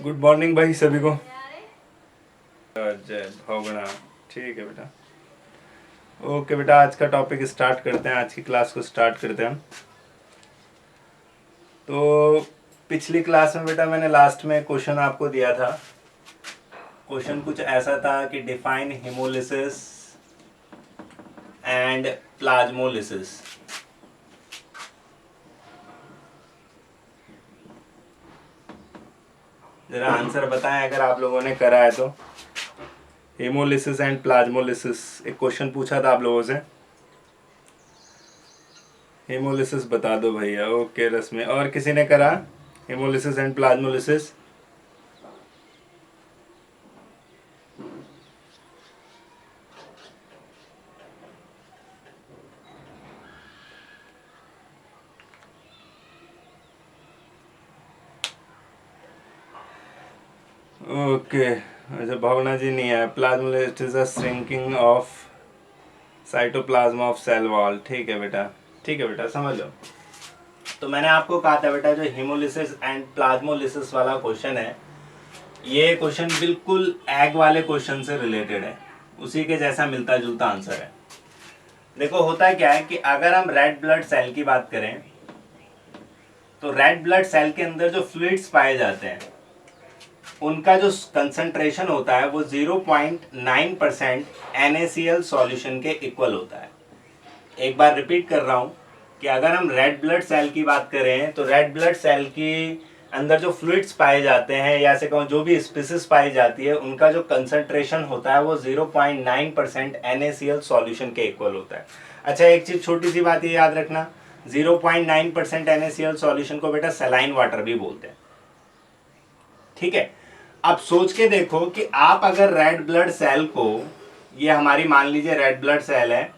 Good morning भाई सभी को। जय भोगना। ठीक है बेटा। ओके बेटा, आज का टॉपिक स्टार्ट करते हैं, आज की क्लास को स्टार्ट करते हैं हम। तो पिछली क्लास में बेटा मैंने लास्ट में क्वेश्चन आपको दिया था। क्वेश्चन कुछ ऐसा था कि डिफाइन हेमोलिसिस एंड प्लाज्मोलिसिस। जरा आंसर बताएं अगर आप लोगों ने करा है तो। हेमोलिसिस एंड प्लाज्मोलिसिस एक क्वेश्चन पूछा था आप लोगों से। हेमोलिसिस बता दो भैया। ओके रश्मि, और किसी ने करा हेमोलिसिस एंड प्लाज्मोलिसिस? ओके अच्छा, भावना जी नहीं है। Plasmolysis is a shrinking of cytoplasm of cell wall. ठीक है बेटा, ठीक है बेटा, समझ लो। तो मैंने आपको कहा था बेटा, जो हेमोलिसिस एंड प्लाज्मोलिसिस वाला क्वेश्चन है, ये क्वेश्चन बिल्कुल एग वाले क्वेश्चन से रिलेटेड है, उसी के जैसा मिलता जुलता आंसर है। देखो होता क्या है कि अगर हम रेड ब्लड सेल की बात करें तो रेड ब्लड सेल के अंदर जो फ्लूइड्स पाए जाते हैं उनका जो कंसंट्रेशन होता है वो 0.9% NaCl सॉल्यूशन के इक्वल होता है। एक बार रिपीट कर रहा हूं कि अगर हम रेड ब्लड सेल की बात करें तो रेड ब्लड सेल की अंदर जो फ्लूइड्स पाए जाते हैं या से कहूँ जो भी स्पीसीज पाई जाती है उनका जो कंसंट्रेशन होता है वो 0.9% NaCl सॉल्यूशन के इक्वल होता है। अच्छा, एक चीज छोटी सी बात ये याद रखना, 0.9% NaCl सॉल्यूशन को बेटा सलाइन वाटर भी बोलते हैं। ठीक है, अब सोच के देखो कि आप अगर रेड ब्लड सेल को, ये हमारी मान लीजिए रेड ब्लड सेल है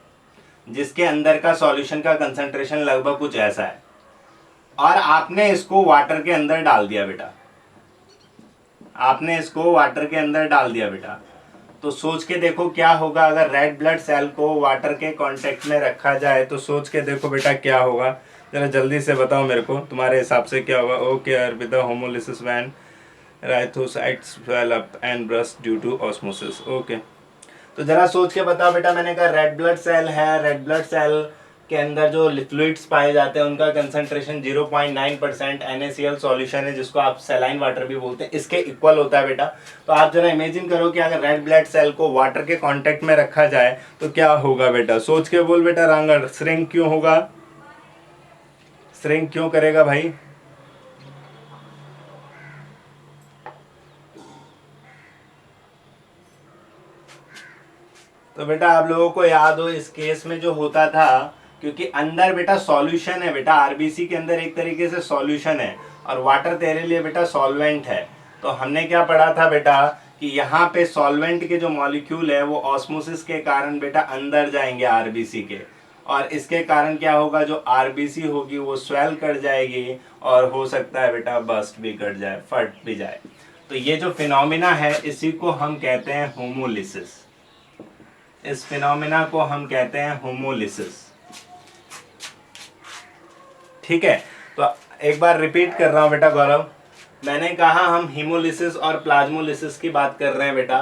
जिसके अंदर का सॉल्यूशन का कंसंट्रेशन लगभग कुछ ऐसा है, और आपने इसको वाटर के अंदर डाल दिया बेटा, आपने इसको वाटर के अंदर डाल दिया बेटा, तो सोच के देखो क्या होगा अगर रेड ब्लड सेल को वाटर के कांटेक्ट में रखा जाए। तो सोच के देखो बेटा क्या होगा, जरा जल्दी से बताओ मेरे को, तुम्हारे हिसाब से क्या होगा? Okay Arpita, haemolysis when erythrocytes swell up and burst due to osmosis। Okay, तो जरा सोच के बताओ बेटा, मैंने कहा रेड ब्लड सेल है, रेड ब्लड सेल के अंदर जो फ्लूइड्स पाए जाते हैं उनका कंसंट्रेशन 0.9% NaCl सॉल्यूशन है जिसको आप सलाइन वाटर भी बोलते हैं, इसके इक्वल होता है बेटा। तो आप जरा इमेजिन करो कि अगर रेड ब्लड सेल को वाटर के कांटेक्ट में रखा जाए तो क्या होगा बेटा? सोच के बोल बेटा। रांगड़, श्रिंक क्यों होगा? श्रिंक क्यों करेगा भाई? तो बेटा आप लोगों को याद हो इस केस में जो होता था, क्योंकि अंदर बेटा सॉल्यूशन है बेटा, आरबीसी के अंदर एक तरीके से सॉल्यूशन है और वाटर तेरे लिए बेटा सॉल्वेंट है। तो हमने क्या पढ़ा था बेटा कि यहाँ पे सॉल्वेंट के जो मॉलिक्यूल है वो ऑस्मोसिस के कारण बेटा अंदर जाएंगे आरबीसी के, और इसके कारण क्या होगा, जो आरबीसी होगी वो स्वेल कर जाएगी और हो सकता है बेटा बस्ट भी कर जाए, फट भी जाए। तो ये जो फिनोमिना है इसी को हम कहते हैं होमोलिसिस। इस फिनोमिना को हम कहते हैं होमोलिसिस। ठीक है, तो एक बार रिपीट कर रहा हूं बेटा गौरव, मैंने कहा हम हीमोलिसिस और प्लाज्मोलिसिस की बात कर रहे हैं बेटा।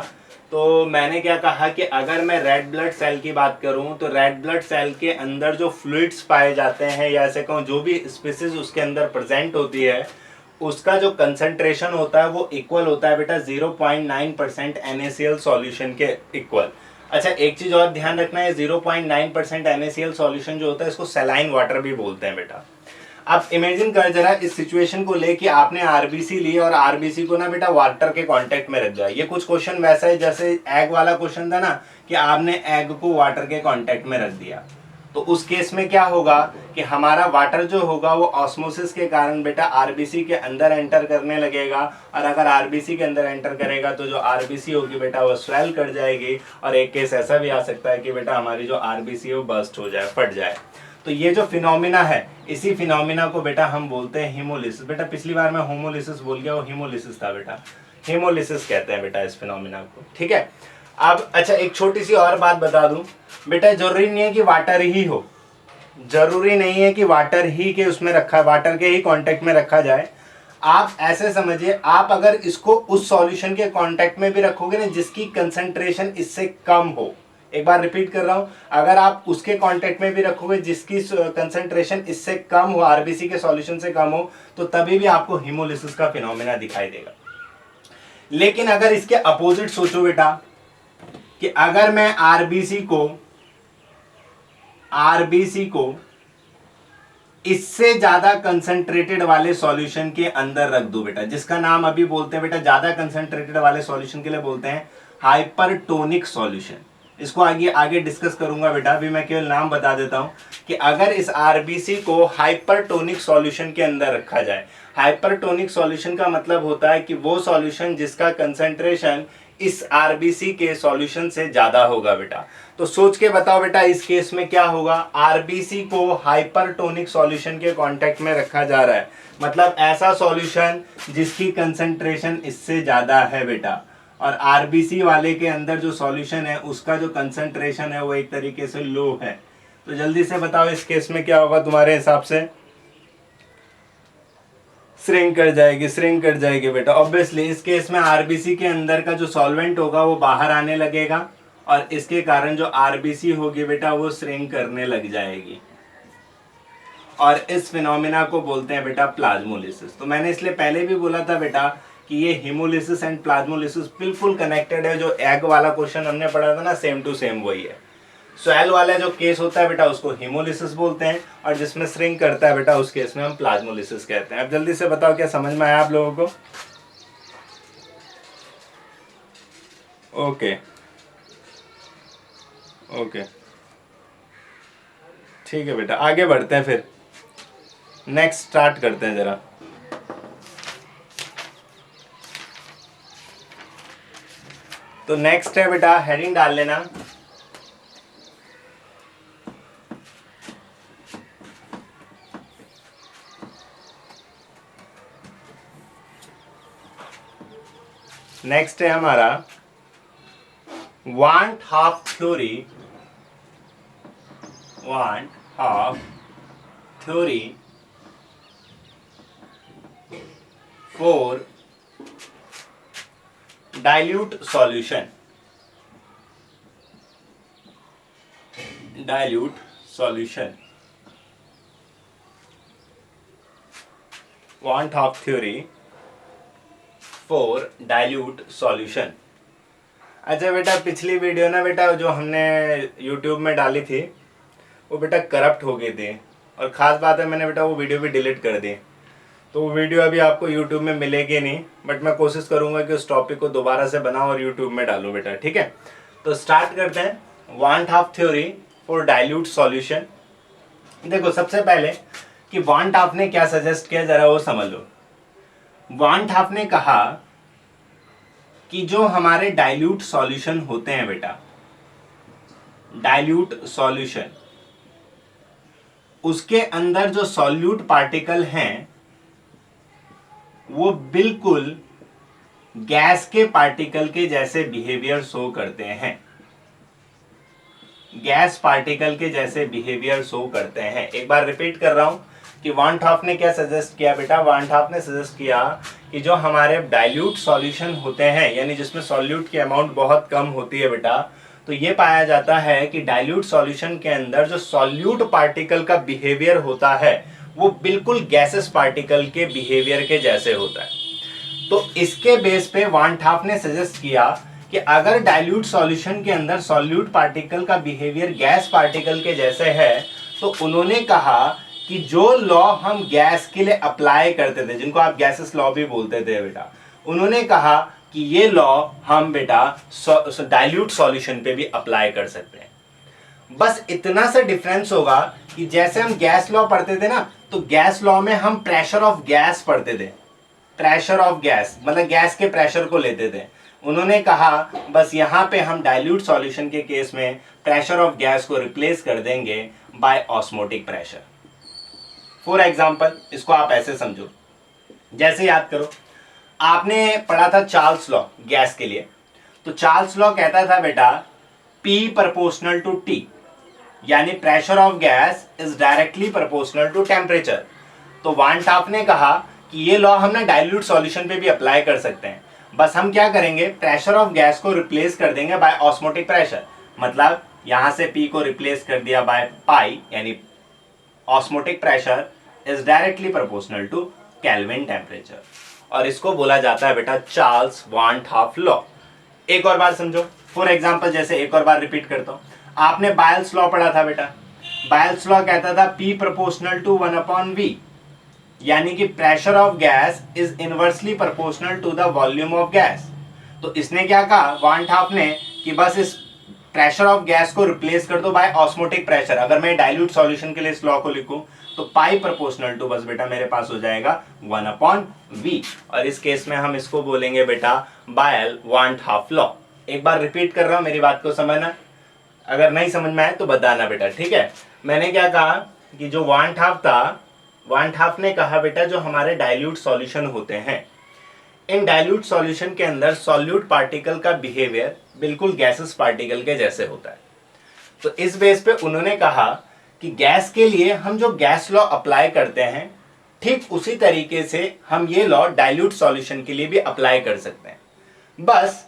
तो मैंने क्या कहा कि अगर मैं रेड ब्लड सेल की बात करूं तो रेड ब्लड सेल के अंदर जो फ्लूइड्स पाए जाते हैं या ऐसे कहूं जो भी स्पीसीज उसके अंदर प्रेजेंट होती है उसका जो कंसंट्रेशन होता है वो इक्वल होता है बेटा 0.9% NaCl सॉल्यूशन के इक्वल। अच्छा, एक चीज और ध्यान रखना है, 0.9% NaCl सॉल्यूशन जो होता है इसको सलाइन वाटर भी बोलते हैं बेटा। अब इमेजिन कर जरा इस सिचुएशन को ले कि आपने आरबीसी ली और आरबीसी को ना बेटा वाटर के कांटेक्ट में रख दिया। ये कुछ क्वेश्चन वैसा है जैसे एग वाला क्वेश्चन था ना, कि आपने एग को वाटर के कांटेक्ट में रख दिया। तो उस केस में क्या होगा कि हमारा वाटर जो होगा वो ऑस्मोसिस के कारण बेटा आरबीसी के अंदर एंटर करने लगेगा, और अगर आरबीसी के अंदर एंटर करेगा तो जो आरबीसी होगी बेटा वो स्वेल कर जाएगी, और एक केस ऐसा भी आ सकता है कि बेटा हमारी जो आरबीसी है वो बस्ट हो जाए, फट जाए। तो ये जो फिनोमिना है इसी फिनोमिना को बेटा हम बोलते हैं हीमोलिसिस। बेटा पिछली बार मैं होमोलिसिस बोल गया, वो हीमोलिसिस था बेटा, हीमोलिसिस कहते हैं बेटा इस फिनोमिना को। ठीक है, अब अच्छा एक छोटी सी और बात बता दूं बेटा, जरूरी नहीं है कि वाटर ही हो, जरूरी नहीं है कि वाटर ही के उसमें रखा, वाटर के ही कांटेक्ट में रखा जाए। आप ऐसे समझिए, आप अगर इसको उस सॉल्यूशन के कांटेक्ट में भी रखोगे ना जिसकी कंसंट्रेशन इससे कम हो, एक बार रिपीट कर रहा हूं, अगर आप उसके कांटेक्ट में भी रखोगे जिसकी कंसंट्रेशन इससे कम हो, आरबीसी के सॉल्यूशन से कम हो, तो तभी भी आपको हीमोलिसिस का फिनोमेना दिखाई देगा। लेकिन अगर इसके अपोजिट सोचो बेटा, कि अगर मैं आरबीसी को इससे ज्यादा कंसंट्रेटेड वाले सॉल्यूशन के अंदर रख दूं बेटा, जिसका नाम अभी बोलते हैं बेटा, ज्यादा कंसंट्रेटेड वाले सॉल्यूशन के लिए बोलते हैं हाइपरटोनिक सॉल्यूशन। इसको आगे आगे डिस्कस करूंगा बेटा, अभी मैं केवल नाम बता देता हूं कि अगर इस आरबीसी को हाइपरटोनिक सॉल्यूशन के अंदर रखा जाए, हाइपरटोनिक सॉल्यूशन का मतलब होता है कि वो सॉल्यूशन जिसका कंसंट्रेशन इस आरबीसी के सॉल्यूशन से ज्यादा होगा बेटा। तो सोच के बताओ बेटा, इस केस में क्या होगा, आरबीसी को हाइपरटोनिक सॉल्यूशन के कांटेक्ट में रखा जा रहा है, मतलब ऐसा सॉल्यूशन जिसकी कंसंट्रेशन इससे ज्यादा है बेटा, और आरबीसी वाले के अंदर जो सॉल्यूशन है उसका जो कंसंट्रेशन है वो एक तरीके से लो है। तो जल्दी से बताओ इस केस में क्या होगा तुम्हारे हिसाब से? श्रिंक कर जाएगी बेटा। ऑब्वियसली इस केस में आरबीसी के अंदर का जो सॉल्वेंट होगा वो बाहर आने लगेगा, और इसके कारण जो आरबीसी होगी बेटा वो श्रिंक करने लग जाएगी, और इस फिनोमिना को बोलते हैं बेटा प्लाज्मोलिसिस। तो मैंने इसलिए पहले भी बोला था बेटा कि ये हीमोलिसिस एंड प्लाज्मोलिसिस बिल्कुल कनेक्टेड है। जो एग वाला क्वेश्चन हमने पढ़ा था ना, सेम टू सेम वही है। सोयल वाला जो केस होता है बेटा उसको हीमोलिसिस बोलते हैं, और जिसमें श्रिंक करता है बेटा उस केस में हम प्लाज्मोलिसिस कहते हैं। अब जल्दी से बताओ क्या समझ में आया आप लोगों को? ओके ओके ठीक है बेटा, आगे बढ़ते हैं, फिर नेक्स्ट स्टार्ट करते हैं जरा। तो नेक्स्ट है बेटा, हेडिंग डाल लेना, नेक्स्ट है हमारा want half theory for dilute solution want of theory for dilute solution। अच्छा बेटा, पिछली वीडियो ना बेटा जो हमने YouTube में डाली थी वो बेटा करप्ट हो गई थी, और ख़ास बात है मैंने बेटा वो वीडियो भी डिलीट कर दी। तो वो वीडियो अभी आपको YouTube में मिलेगी नहीं, बट मैं कोशिश करूंगा कि उस टॉपिक को दोबारा से बनाऊं और YouTube में डालूं बेटा, ठीक है? तो स्टार्ट करते हैं want half theory for dilute solution. देखो सबसे पहले कि वांट हाफ ने क्या सजेस्ट किया जरा वो समझ लो। वांट हाफ ने कहा कि जो हमारे डाइल्यूट सॉल्यूशन होते हैं बेटा, डाइल्यूट सॉल्यूशन, उसके अंदर जो सॉल्यूट पार्टिकल हैं वो बिल्कुल गैस के पार्टिकल के जैसे बिहेवियर शो करते हैं, गैस पार्टिकल के जैसे बिहेवियर शो करते हैं। एक बार रिपीट कर रहा हूं कि वान हाफ ने क्या सजेस्ट किया बेटा, वान हाफ ने सजेस्ट किया कि जो हमारे डाइल्यूट सॉल्यूशन होते हैं, यानी जिसमें सॉल्यूट की अमाउंट बहुत कम होती है बेटा, तो ये पाया जाता है कि डाइल्यूट सॉल्यूशन के अंदर जो सॉल्यूट पार्टिकल का बिहेवियर होता है वो बिल्कुल गैसेस पार्टिकल के बिहेवियर के जैसे होता है। तो इसके बेस पे वान हाफ ने सजेस्ट किया कि अगर डाइल्यूट सॉल्यूशन के अंदर सॉल्यूट पार्टिकल का बिहेवियर गैस पार्टिकल के जैसे है, तो उन्होंने कहा कि जो लॉ हम गैस के लिए अप्लाई करते थे, जिनको आप गैसेस लॉ भी बोलते थे बेटा, उन्होंने कहा कि ये लॉ हम बेटा डाइल्यूट सॉल्यूशन पे भी अप्लाई कर सकते हैं। बस इतना सा डिफरेंस होगा कि जैसे हम गैस लॉ पढ़ते थे ना, तो गैस लॉ में हम प्रेशर ऑफ गैस पढ़ते थे, प्रेशर ऑफ गैस मतलब गैस के प्रेशर को लेते थे। उन्होंने कहा बस यहाँ पे हम डाइल्यूट सॉल्यूशन के केस में प्रेशर ऑफ गैस को रिप्लेस कर देंगे by osmotic pressure. For example इसको आप ऐसे समझो, जैसे याद करो आपने पढ़ा था चार्ल्स लॉ गैस के लिए। तो चार्ल्स लॉ कहता था बेटा P प्रोपोर्शनल टू T, यानी pressure of gas is directly proportional to temperature. तो वान हाफ ने कहा कि ये लॉ हम ना डाइल्यूट सॉल्यूशन पे भी अप्लाई कर सकते हैं। बस हम क्या करेंगे, प्रेशर ऑफ गैस को रिप्लेस कर देंगे बाय ऑस्मोटिक प्रेशर। मतलब यहां से P को रिप्लेस कर दिया बाय पाई, यानी osmotic pressure is directly proportional to Kelvin temperature, और इसको बोला जाता है बेटा चार्ल्स वान हाफ लॉ। एक और बार समझो, फॉर एग्जांपल जैसे एक और बार रिपीट करता हूं, आपने बायल्स लॉ पढ़ा था बेटा। बायल्स लॉ कहता था P प्रोपोर्शनल टू 1/V, यानी कि pressure of gas is inversely proportional to the volume of gas. तो इसने क्या कहा वान हाफ ने, कि बस इस प्रेशर ऑफ गैस को रिप्लेस कर दो बाय ऑस्मोटिक प्रेशर। अगर मैं डाइल्यूट सॉल्यूशन के लिए इस लॉ को लिखूं तो पाई प्रोपोर्शनल टू, बस बेटा मेरे पास हो जाएगा 1/V, और इस केस में हम इसको बोलेंगे बेटा बायल वान हाफ लॉ। एक बार रिपीट कर रहा हूं, मेरी बात को समझना, अगर नहीं समझ में आए तो बताना बेटा, ठीक है। मैंने क्या कहा कि जो वान हाफ था, वान हाफ ने कहा बेटा जो हमारे डाइल्यूट सॉल्यूशन होते हैं, इन डाइल्यूट सॉल्यूशन के अंदर सॉल्यूट पार्टिकल का बिहेवियर बिल्कुल गैसेस पार्टिकल के जैसे होता है। तो इस बेस पे उन्होंने कहा कि गैस के लिए हम जो गैस लॉ अप्लाई करते हैं, ठीक उसी तरीके से हम ये लॉ डाइल्यूट सॉल्यूशन के लिए भी अप्लाई कर सकते हैं। बस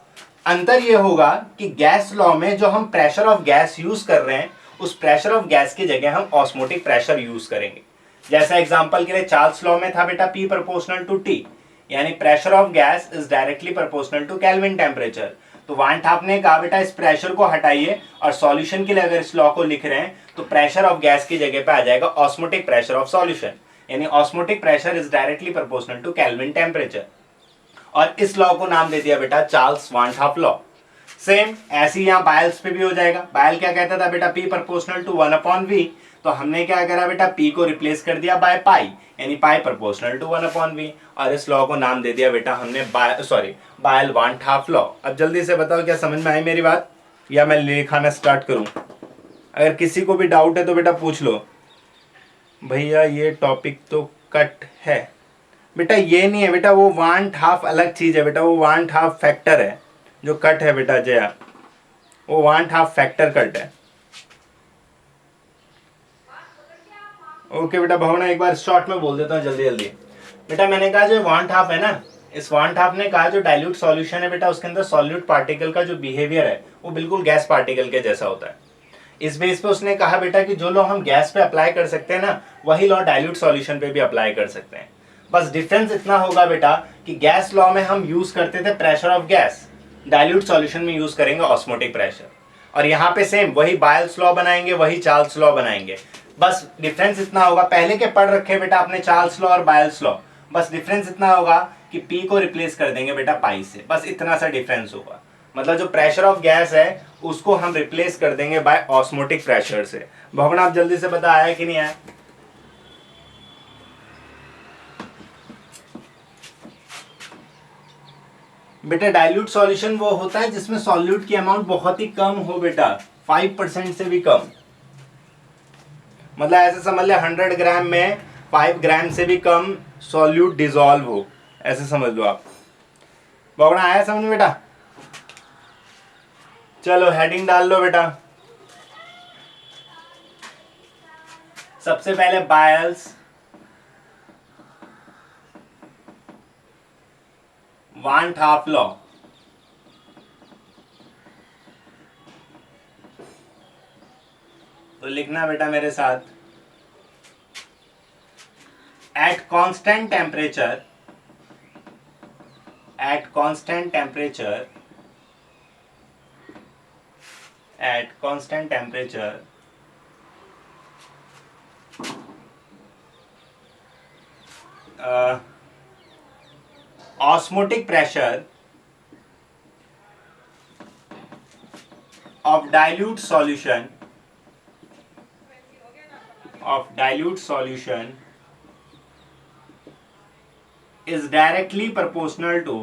अंतर ये होगा कि गैस लॉ में जो हम प्रेशर ऑफ गैस यूज कर रहे हैं, उस प्रेशर ऑफ गैस की जगह हम ऑस्मोटिक प्रेशर यूज करेंगे। जैसा एग्जांपल के लिए चार्ल्स लॉ में था बेटा P प्रोपोर्शनल टू T, यानी pressure of gas is directly proportional to Kelvin temperature. तो वान हाफ ने कहा बेटा इस प्रेशर को हटाइए, और सॉल्यूशन के लिए अगर इस लॉ को लिख रहे हैं तो प्रेशर ऑफ गैस की जगह पे आ जाएगा ऑस्मोटिक प्रेशर ऑफ सॉल्यूशन, यानी osmotic pressure is directly proportional to Kelvin temperature, और इस लॉ को नाम दे दिया बेटा Charles van't Hoff law. Same ऐसे ही यहाँ बायल्स पे भी हो जाएगा। बायल क्या कहता था बेटा P प्रोपोर्शनल टू 1/V, तो हमने क्या करा बेटा P को रिप्लेस कर दिया बाय पाई, यानी पाई प्रोपोर्शनल टू 1/V, और इस लॉ को नाम दे दिया बेटा हमने बायल वान हाफ लॉ। अब जल्दी से बताओ क्या समझ में आई मेरी बात, या मैं लिखाना स्टार्ट करूं? अगर किसी को भी डाउट है तो बेटा पूछ लो। भैया ये टॉपिक तो कट है बेटा, ये नहीं है बेटा, वो वान हाफ अलग चीज है बेटा, वो वान हाफ फैक्टर है जो कट है बेटा जया, वो वान हाफ फैक्टर कट है। ओके बेटा भावना, एक बार शॉर्ट में बोल देता हूँ जल्दी जल्दी। बेटा मैंने कहा जो वान हाफ है ना, इस वान हाफ ने कहा जो डाइल्यूट सॉल्यूशन है बेटा, उसके अंदर सॉल्यूट पार्टिकल का जो बिहेवियर है वो बिल्कुल गैस पार्टिकल के जैसा होता है। इस बेस पे उसने कहा बेटा कि जो लॉ हम गैस पे अप्लाई कर सकते हैं ना, वही लॉ डाइल्यूट सॉल्यूशन पे भी अप्लाई कर सकते हैं। बस डिफरेंस इतना होगा बेटा कि गैस लॉ में हम यूज करते थे pressure of gas, dilute solution में यूज करेंगे ऑस्मोटिक प्रेशर, और यहाँ पे सेम वही बायल्स लॉ बनाएंगे, वही चार्ल्स लॉ बनाएंगे। बस डिफरेंस इतना होगा, पहले के पढ़ रखे बेटा आपने चार्ल्स लॉ और बायल्स लॉ, बस डिफरेंस इतना होगा कि P को रिप्लेस कर देंगे बेटा पाई से, बस इतना सा डिफरेंस होगा। मतलब जो प्रेशर ऑफ गैस है उसको हम रिप्लेस कर देंगे बाय ऑस्मोटिक प्रेशर से। भवन आप जल्दी से बता आया कि नहीं आया? बेटा डाइल्यूट सॉल्यूशन वो होता है जिसमें सॉल्यूट की अमाउंट बहुत ही कम हो बेटा, 5% से भी कम। मतलब ऐसे समझ ले 100 ग्राम में 5 ग्राम से भी कम सॉल्यूट डिसॉल्व हो, ऐसे समझ लो आप। भवना आया समझ में बेटा? चलो हेडिंग डाल लो बेटा। सबसे पहले बायल्स वान हाफ लॉ, तो लिखना बेटा मेरे साथ, at constant temperature, at constant temperature, at constant temperature osmotic pressure of dilute solution is directly proportional to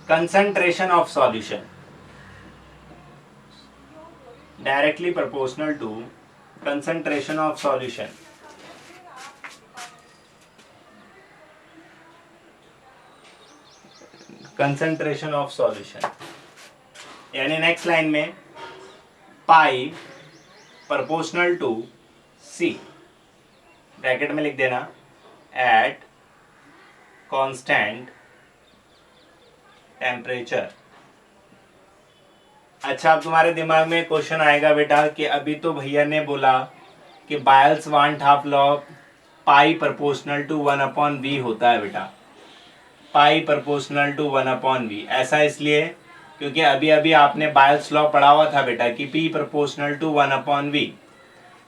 concentration of solution, directly proportional to concentration of solution, concentration of solution, यानी next line में पाई proportional to C, bracket में लिख देना at constant temperature. अच्छा, अब तुम्हारे दिमाग में क्वेश्चन आएगा बेटा कि अभी तो भैया ने बोला कि Boyle's van't Hoff law pi proportional to 1/v होता है बेटा, पाई प्रोपोर्शनल टू 1/v। ऐसा इसलिए क्योंकि अभी अभी आपने बायल्स लॉ पढ़ा हुआ था बेटा कि p प्रोपोर्शनल टू 1/v,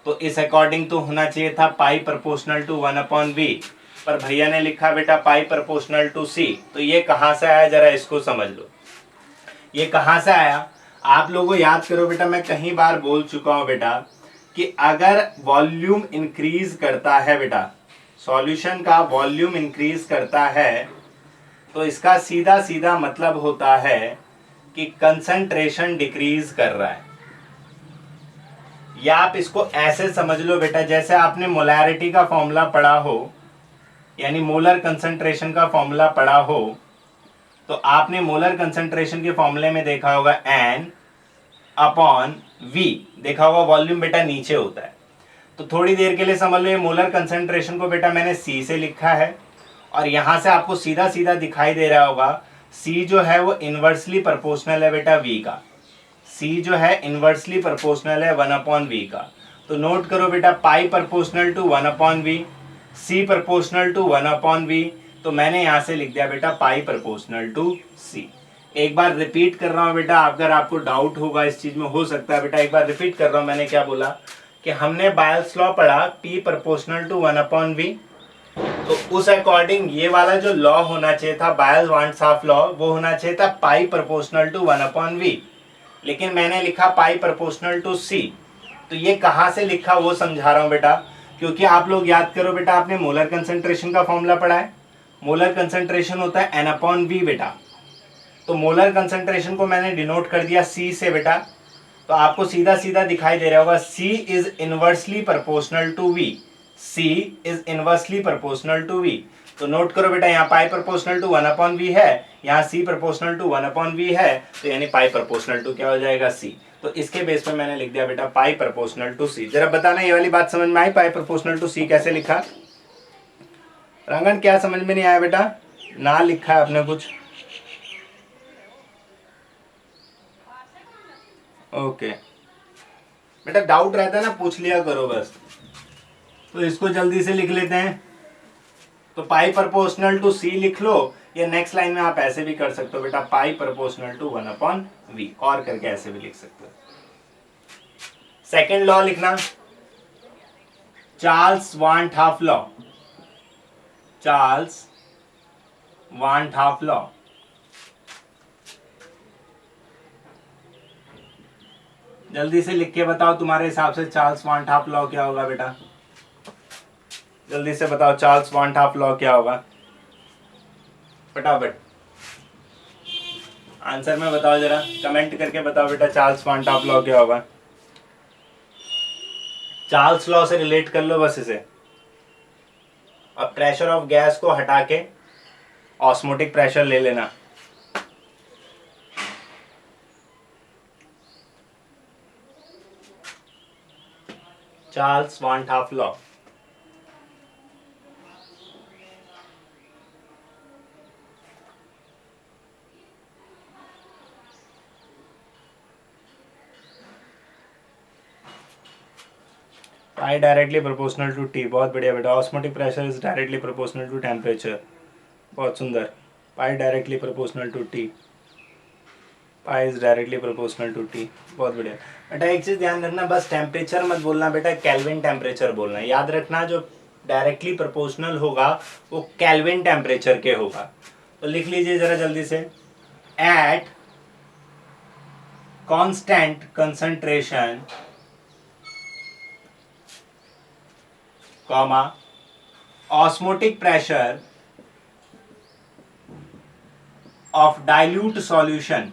तो इस अकॉर्डिंग तो होना चाहिए था पाई प्रोपोर्शनल टू 1/v, पर भैया ने लिखा बेटा पाई प्रोपोर्शनल टू c। तो ये कहाँ से आया, जरा इसको समझ लो। ये कहाँ से आया, आप लोगों को याद करो बेटा, मैं कई बार बोल चुका हूँ बेटा कि अगर वॉल्यूम इंक्रीज करता है बेटा, सॉल्यूशन का वॉल्यूम इंक्रीज करता है, तो इसका सीधा सीधा मतलब होता है कि कंसंट्रेशन डिक्रीज कर रहा है। या आप इसको ऐसे समझ लो बेटा, जैसे आपने मोलैरिटी का फॉर्मूला पढ़ा हो, यानी मोलर कंसंट्रेशन का फॉर्मूला पढ़ा हो, तो आपने मोलर कंसंट्रेशन के फॉर्मूले में देखा होगा N अपॉन V, देखा होगा वॉल्यूम बेटा नीचे होता है। तो थोड़ी देर के लिए समझ लो, ये मोलर कंसंट्रेशन को बेटा मैंने C से लिखा है, और यहां से आपको सीधा सीधा दिखाई दे रहा होगा C जो है वो इनवर्सली प्रोपोर्शनल है बेटा V का, C जो है इनवर्सली प्रोपोर्शनल है 1/v का। तो नोट करो बेटा pi proportional to 1/v, C proportional to 1/v, तो मैंने यहां से लिख दिया बेटा पाई प्रोपोर्शनल टू C। एक बार रिपीट कर रहा हूं बेटा, अगर आपको डाउट होगा इस चीज में, हो सकता है बेटा, एक बार रिपीट कर रहा हूं। मैंने क्या बोला कि हमने बायल्स लॉ पढ़ा P प्रोपोर्शनल टू 1/v, तो उस अकॉर्डिंग ये वाला जो लॉ होना चाहिए था बायल्स वान हाफ लॉ, वो होना चाहिए था पाई प्रोपोर्शनल टू 1/v, लेकिन मैंने लिखा पाई प्रोपोर्शनल टू C। तो ये कहां से लिखा वो समझा रहा हूं बेटा, क्योंकि आप लोग याद करो बेटा, आपने मोलर कंसंट्रेशन का फॉर्मूला पढ़ा है, मोलर कंसंट्रेशन होता है N/v बेटा। तो मोलर कंसंट्रेशन को मैंने डिनोट कर दिया C से बेटा, तो आपको सीधा सीधा दिखाई दे रहा होगा C is inversely proportional to V, C is inversely proportional to V। तो नोट करो बेटा, यहाँ पाई प्रोपोर्शनल टू 1/v है, यहाँ C प्रोपोर्शनल टू 1/v है, तो यानी पाई प्रोपोर्शनल टू क्या हो जाएगा C। तो इसके बेस पर मैंने लिख दिया बेटा पाई प्रोपोर्शनल टू C। जरा बताना ये वाली बात समझ में आई, पाई प्रोपोर्शनल टू C कैसे लिखा? रंगन क्या समझ में नहीं आया बेटा? ना लिखा है आपने कुछ? ओके बेटा, डाउट रहता है ना, पूछ लिया करो बस। तो इसको जल्दी से लिख लेते हैं। तो पाई प्रोपोर्शनल टू C लिख लो, या नेक्स्ट लाइन में आप ऐसे भी कर सकते हो बेटा पाई प्रोपोर्शनल टू 1/v, और करके ऐसे भी लिख सकते हो। सेकेंड लॉ लिखना, Charles van't Hoff law, Charles van't Hoff law. जल्दी से लिख के बताओ, तुम्हारे हिसाब से चार्ल्स वान हाफ लॉ क्या होगा बेटा? जल्दी से बताओ चार्ल्स वान हाफ लॉ क्या होगा, फटाफट आंसर में बताओ, जरा कमेंट करके बताओ बेटा चार्ल्स वान हाफ लॉ क्या होगा। चार्ल्स लॉ से रिलेट कर लो बस इसे। अब प्रेशर ऑफ गैस को हटा के ऑस्मोटिक प्रेशर ले लेना। Charles van't Hoff law, pi directly proportional to T, बहुत बढ़िया बेटा। Osmotic pressure is directly proportional to temperature, बहुत सुंदर। Pi directly proportional to T, pi is directly proportional to T, बहुत बढ़िया बेटा। एक चीज ध्यान रखना, बस टेम्परेचर मत बोलना बेटा, केल्विन टेम्परेचर बोलना है। याद रखना जो डायरेक्टली प्रोपोर्शनल होगा वो केल्विन टेम्परेचर के होगा। तो लिख लीजिए जरा जल्दी से, at constant concentration comma osmotic pressure of dilute solution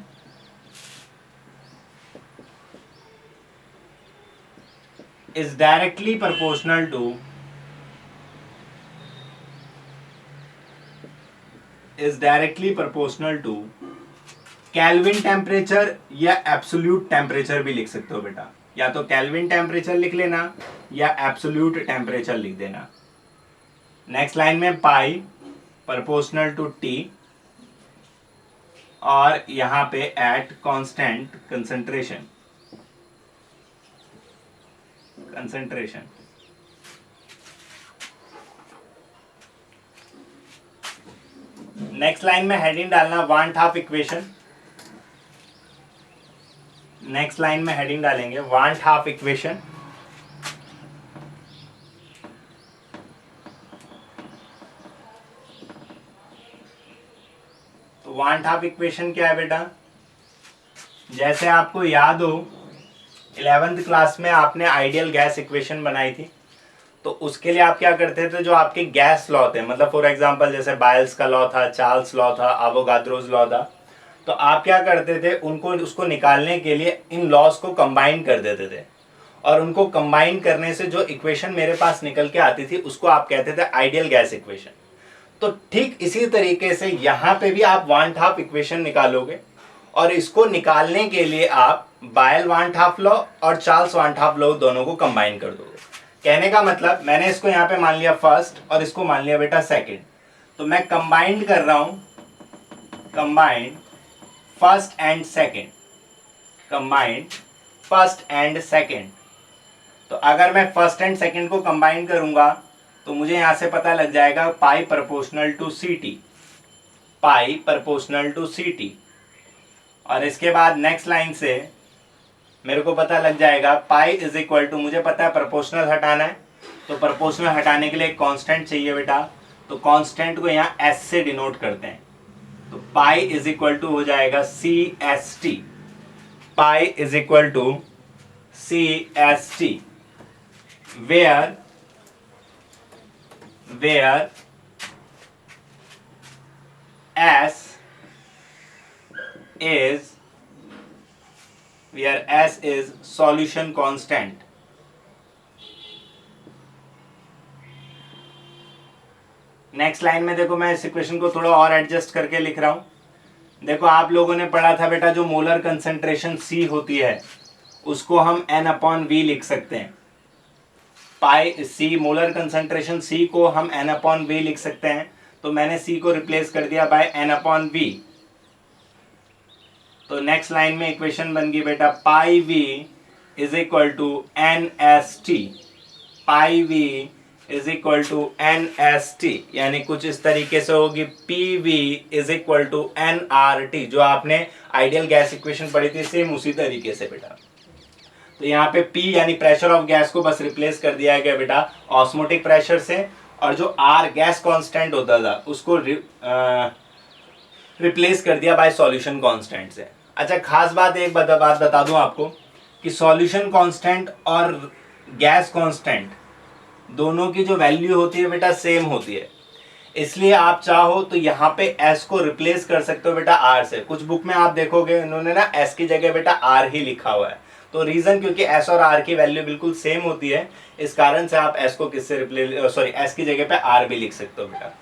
is directly proportional to Kelvin temperature, या एब्सोल्यूट टेम्परेचर भी लिख सकते हो बेटा। या तो केल्विन टेम्परेचर लिख लेना या एब्सोल्यूट टेम्परेचर लिख देना। नेक्स्ट लाइन में पाई प्रोपोर्शनल टू टी और यहां पे at constant concentration. Next line में हेडिंग डालना want half equation. Next line में हेडिंग डालेंगे वांट हाफ इक्वेशन। तो वांट हाफ इक्वेशन क्या है बेटा, जैसे आपको याद हो 11th क्लास में आपने आइडियल गैस इक्वेशन बनाई थी, तो उसके लिए आप क्या करते थे, जो आपके गैस लॉ थे, मतलब फॉर एग्जांपल जैसे बायल्स का लॉ था, चार्ल्स लॉ था, एवोगाड्रोस लॉ था, तो आप क्या करते थे, उनको उसको निकालने के लिए इन लॉस को कंबाइन कर देते थे और उनको कंबाइन करने से जो इक्वेशन मेरे पास निकल के आती थी उसको आप कहते थे आइडियल गैस इक्वेशन। तो ठीक इसी तरीके से यहां पे भी आप वांट हाफ इक्वेशन निकालोगे और इसको निकालने के लिए आप बायल वांट हाफ लॉ और चार्ल्स वांट हाफ लॉ दोनों को कंबाइन कर दोगे। कहने का मतलब मैंने इसको यहां पे मान लिया फर्स्ट और इसको मान लिया बेटा सेकंड, तो मैं कंबाइंड कर रहा हूं, combined first and second, combined first and second. तो अगर मैं फर्स्ट एंड सेकंड को कंबाइन करूंगा तो मुझे यहां से पता लग जाएगा pi proportional to C T, pi proportional to C T. और इसके बाद नेक्स्ट लाइन से मेरे को पता लग जाएगा पाई इज इक्वल टू, मुझे पता है प्रोपोर्शनल हटाना है, तो प्रोपोर्शनल हटाने के लिए एक कांस्टेंट चाहिए बेटा, तो कांस्टेंट को यहाँ एस से डिनोट करते हैं, तो पाई इज इक्वल टू हो जाएगा C S T, pi is equal to C S T, where S is where S is solution constant। Next line में देखो मैं इस इक्वेशन को थोड़ा और एडजस्ट करके लिख रहा हूं। देखो आप लोगों ने पढ़ा था बेटा, जो मोलर कंसंट्रेशन C होती है उसको हम N/V लिख सकते हैं। पाई C, मोलर कंसंट्रेशन C को हम N/V लिख सकते हैं, तो मैंने C को रिप्लेस कर दिया बाय N/V। तो नेक्स्ट लाइन में इक्वेशन बन गई बेटा pi V is equal to N S T, pi V is equal to N S T, यानी कुछ इस तरीके से होगी P V is equal to N R T, जो आपने आइडियल गैस इक्वेशन पढ़ी थी सेम उसी तरीके से बेटा। तो यहाँ पे P यानी प्रेशर ऑफ गैस को बस रिप्लेस कर दिया गया बेटा ऑस्मोटिक प्रेशर से, और जो R गैस कांस्टेंट होता था उसको रिप्लेस कर दिया बाय सॉल्यूशन कांस्टेंट से। अच्छा खास बात एक बात बता दूं आपको कि सॉल्यूशन कांस्टेंट और गैस कांस्टेंट दोनों की जो वैल्यू होती है बेटा सेम होती है, इसलिए आप चाहो तो यहाँ पे S को रिप्लेस कर सकते हो बेटा R से। कुछ बुक में आप देखोगे इन्होंने ना S की जगह बेटा R ही लिखा हुआ है, तो रीजन क्योंकि S और R की वैल्यू बिल्कुल सेम होती है, इस कारण से आप S को किससे रिप्लेस S की जगह पे R भी लिख सकते हो बेटा।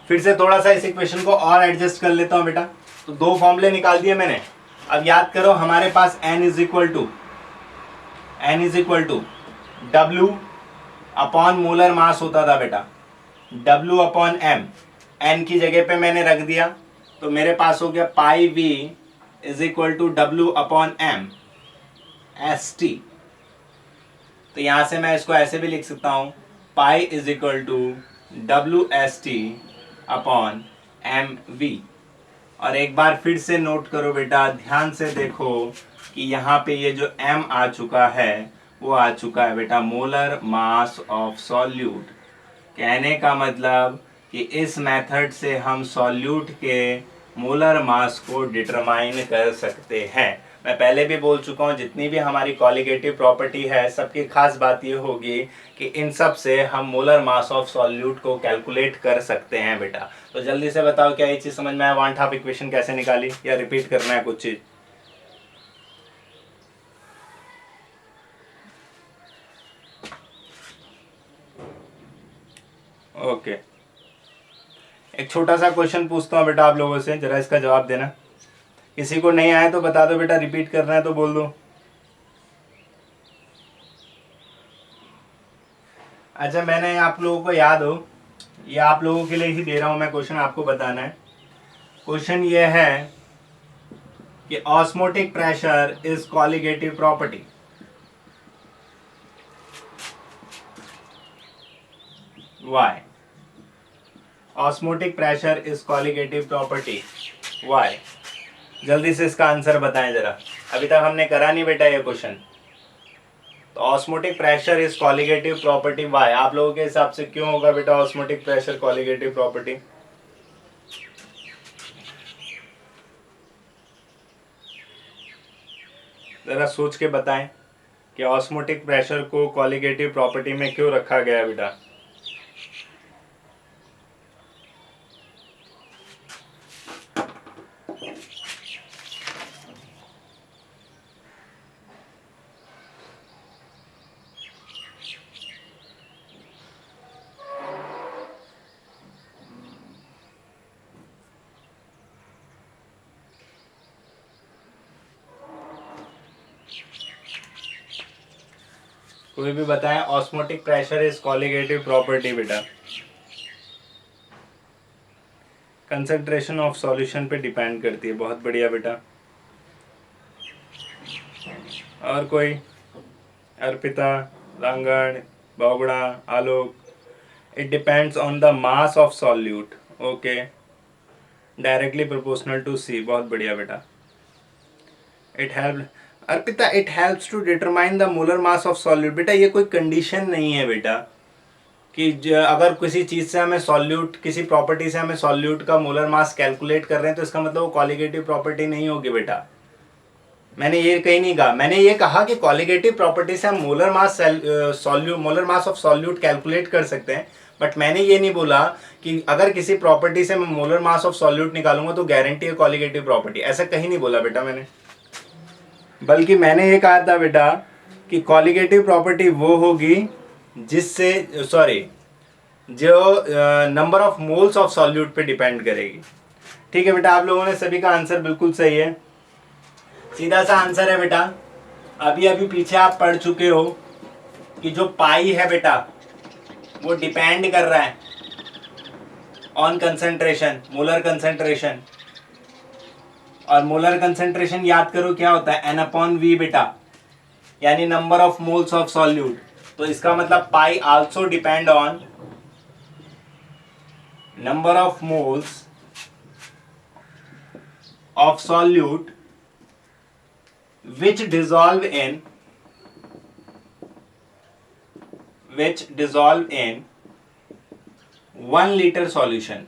फिर से थोड़ा सा इस इक्वेशन को और एडजस्ट कर लेता हूं बेटा। तो दो फॉर्मूले निकाल दिए मैंने। अब याद करो हमारे पास n is equal to W upon molar mass होता था बेटा, W अपॉन M, n की जगह पे मैंने रख दिया, तो मेरे पास हो गया pi V is equal to W upon M S T. तो यहां से मैं इसको ऐसे भी लिख सकता हूं pi is equal to W S T upon M V. और एक बार फिर से नोट करो बेटा, ध्यान से देखो कि यहाँ पे ये जो m आ चुका है वो आ चुका है बेटा मोलर मास ऑफ सॉल्यूट। कहने का मतलब कि इस मेथड से हम सॉल्यूट के मोलर मास को डिटरमाइन कर सकते हैं। मैं पहले भी बोल चुका हूँ जितनी भी हमारी कॉलिगेटिव प्रॉपर्टी है सबकी खास बात ये होगी कि इन सब से हम मोलर मास ऑफ सॉल्यूट को कैलकुलेट कर सकते हैं बेटा। तो जल्दी से बताओ क्या ये चीज़ समझ में आया, वांट हाफ इक्वेशन कैसे निकाली, या रिपीट करना है कुछ चीज़? ओके एक छोटा सा क्वेश्चन पूछता हूँ बेटा आप लोगों से, जरा इसका जवाब देना। किसी को नहीं आया तो बता दो बेटा, रिपीट करना है तो बोल दो। अच्छा, मैंने आप लोगों को याद हो, ये आप लोगों के लिए ही दे रहा हूं मैं क्वेश्चन, आपको बताना है। क्वेश्चन ये है कि osmotic pressure is colligative property. Why? Osmotic pressure is colligative property, why? जल्दी से इसका आंसर बताएं जरा, अभी तक हमने करा नहीं बेटा ये क्वेश्चन। तो osmotic pressure is colligative property, why? आप लोगों के हिसाब से क्यों होगा बेटा ऑस्मोटिक प्रेशर कॉलिगेटिव प्रॉपर्टी? जरा सोच के बताएं कि ऑस्मोटिक प्रेशर को कॉलिगेटिव प्रॉपर्टी में क्यों रखा गया बेटा। कोई भी बताएं, osmotic pressure is colligative property बेटा। कंसंट्रेशन ऑफ सॉल्यूशन पे डिपेंड करती है। बहुत बढ़िया बेटा। और कोई? Arpita, Rangan, Bawra, Alok. It depends on the mass of solute. Okay, directly proportional to C. बहुत बढ़िया बेटा। It help, Arpita, it helps to determine the molar mass of solute. बेटा ये कोई कंडीशन नहीं है बेटा कि अगर किसी चीज़ से हमें सॉल्यूट, किसी प्रॉपर्टी से हमें सॉल्यूट का मोलर मास कैलकुलेट कर रहे हैं तो इसका मतलब वो कॉलिगेटिव प्रॉपर्टी नहीं होगी बेटा। मैंने ये कहीं नहीं कहा। मैंने ये कहा कि कॉलिगेटिव प्रॉपर्टी से हम molar mass of solute calculate कर सकते हैं, बट मैंने ये नहीं बोला कि अगर किसी प्रॉपर्टी से मैं मोलर मास ऑफ सॉल्यूट निकालूंगा तो गारंटी है कॉलिगेटिव प्रॉपर्टी। ऐसा कहीं नहीं बोला बेटा मैंने। बल्कि मैंने ये कहा था बेटा कि कॉलिगेटिव प्रॉपर्टी वो होगी जिससे, सॉरी, जो number of moles of solute पे डिपेंड करेगी। ठीक है बेटा, आप लोगों ने सभी का आंसर बिल्कुल सही है। सीधा सा आंसर है बेटा। अभी अभी पीछे आप पढ़ चुके हो कि जो पाई है बेटा वो डिपेंड कर रहा है ऑन कंसंट्रेशन, मोलर कंसंट्रेशन। और मोलर कंसंट्रेशन याद करो क्या होता है, N/V बेटा, यानी number of moles of solute. तो इसका मतलब pi also depend on number of moles of solute which dissolve in 1 liter solution.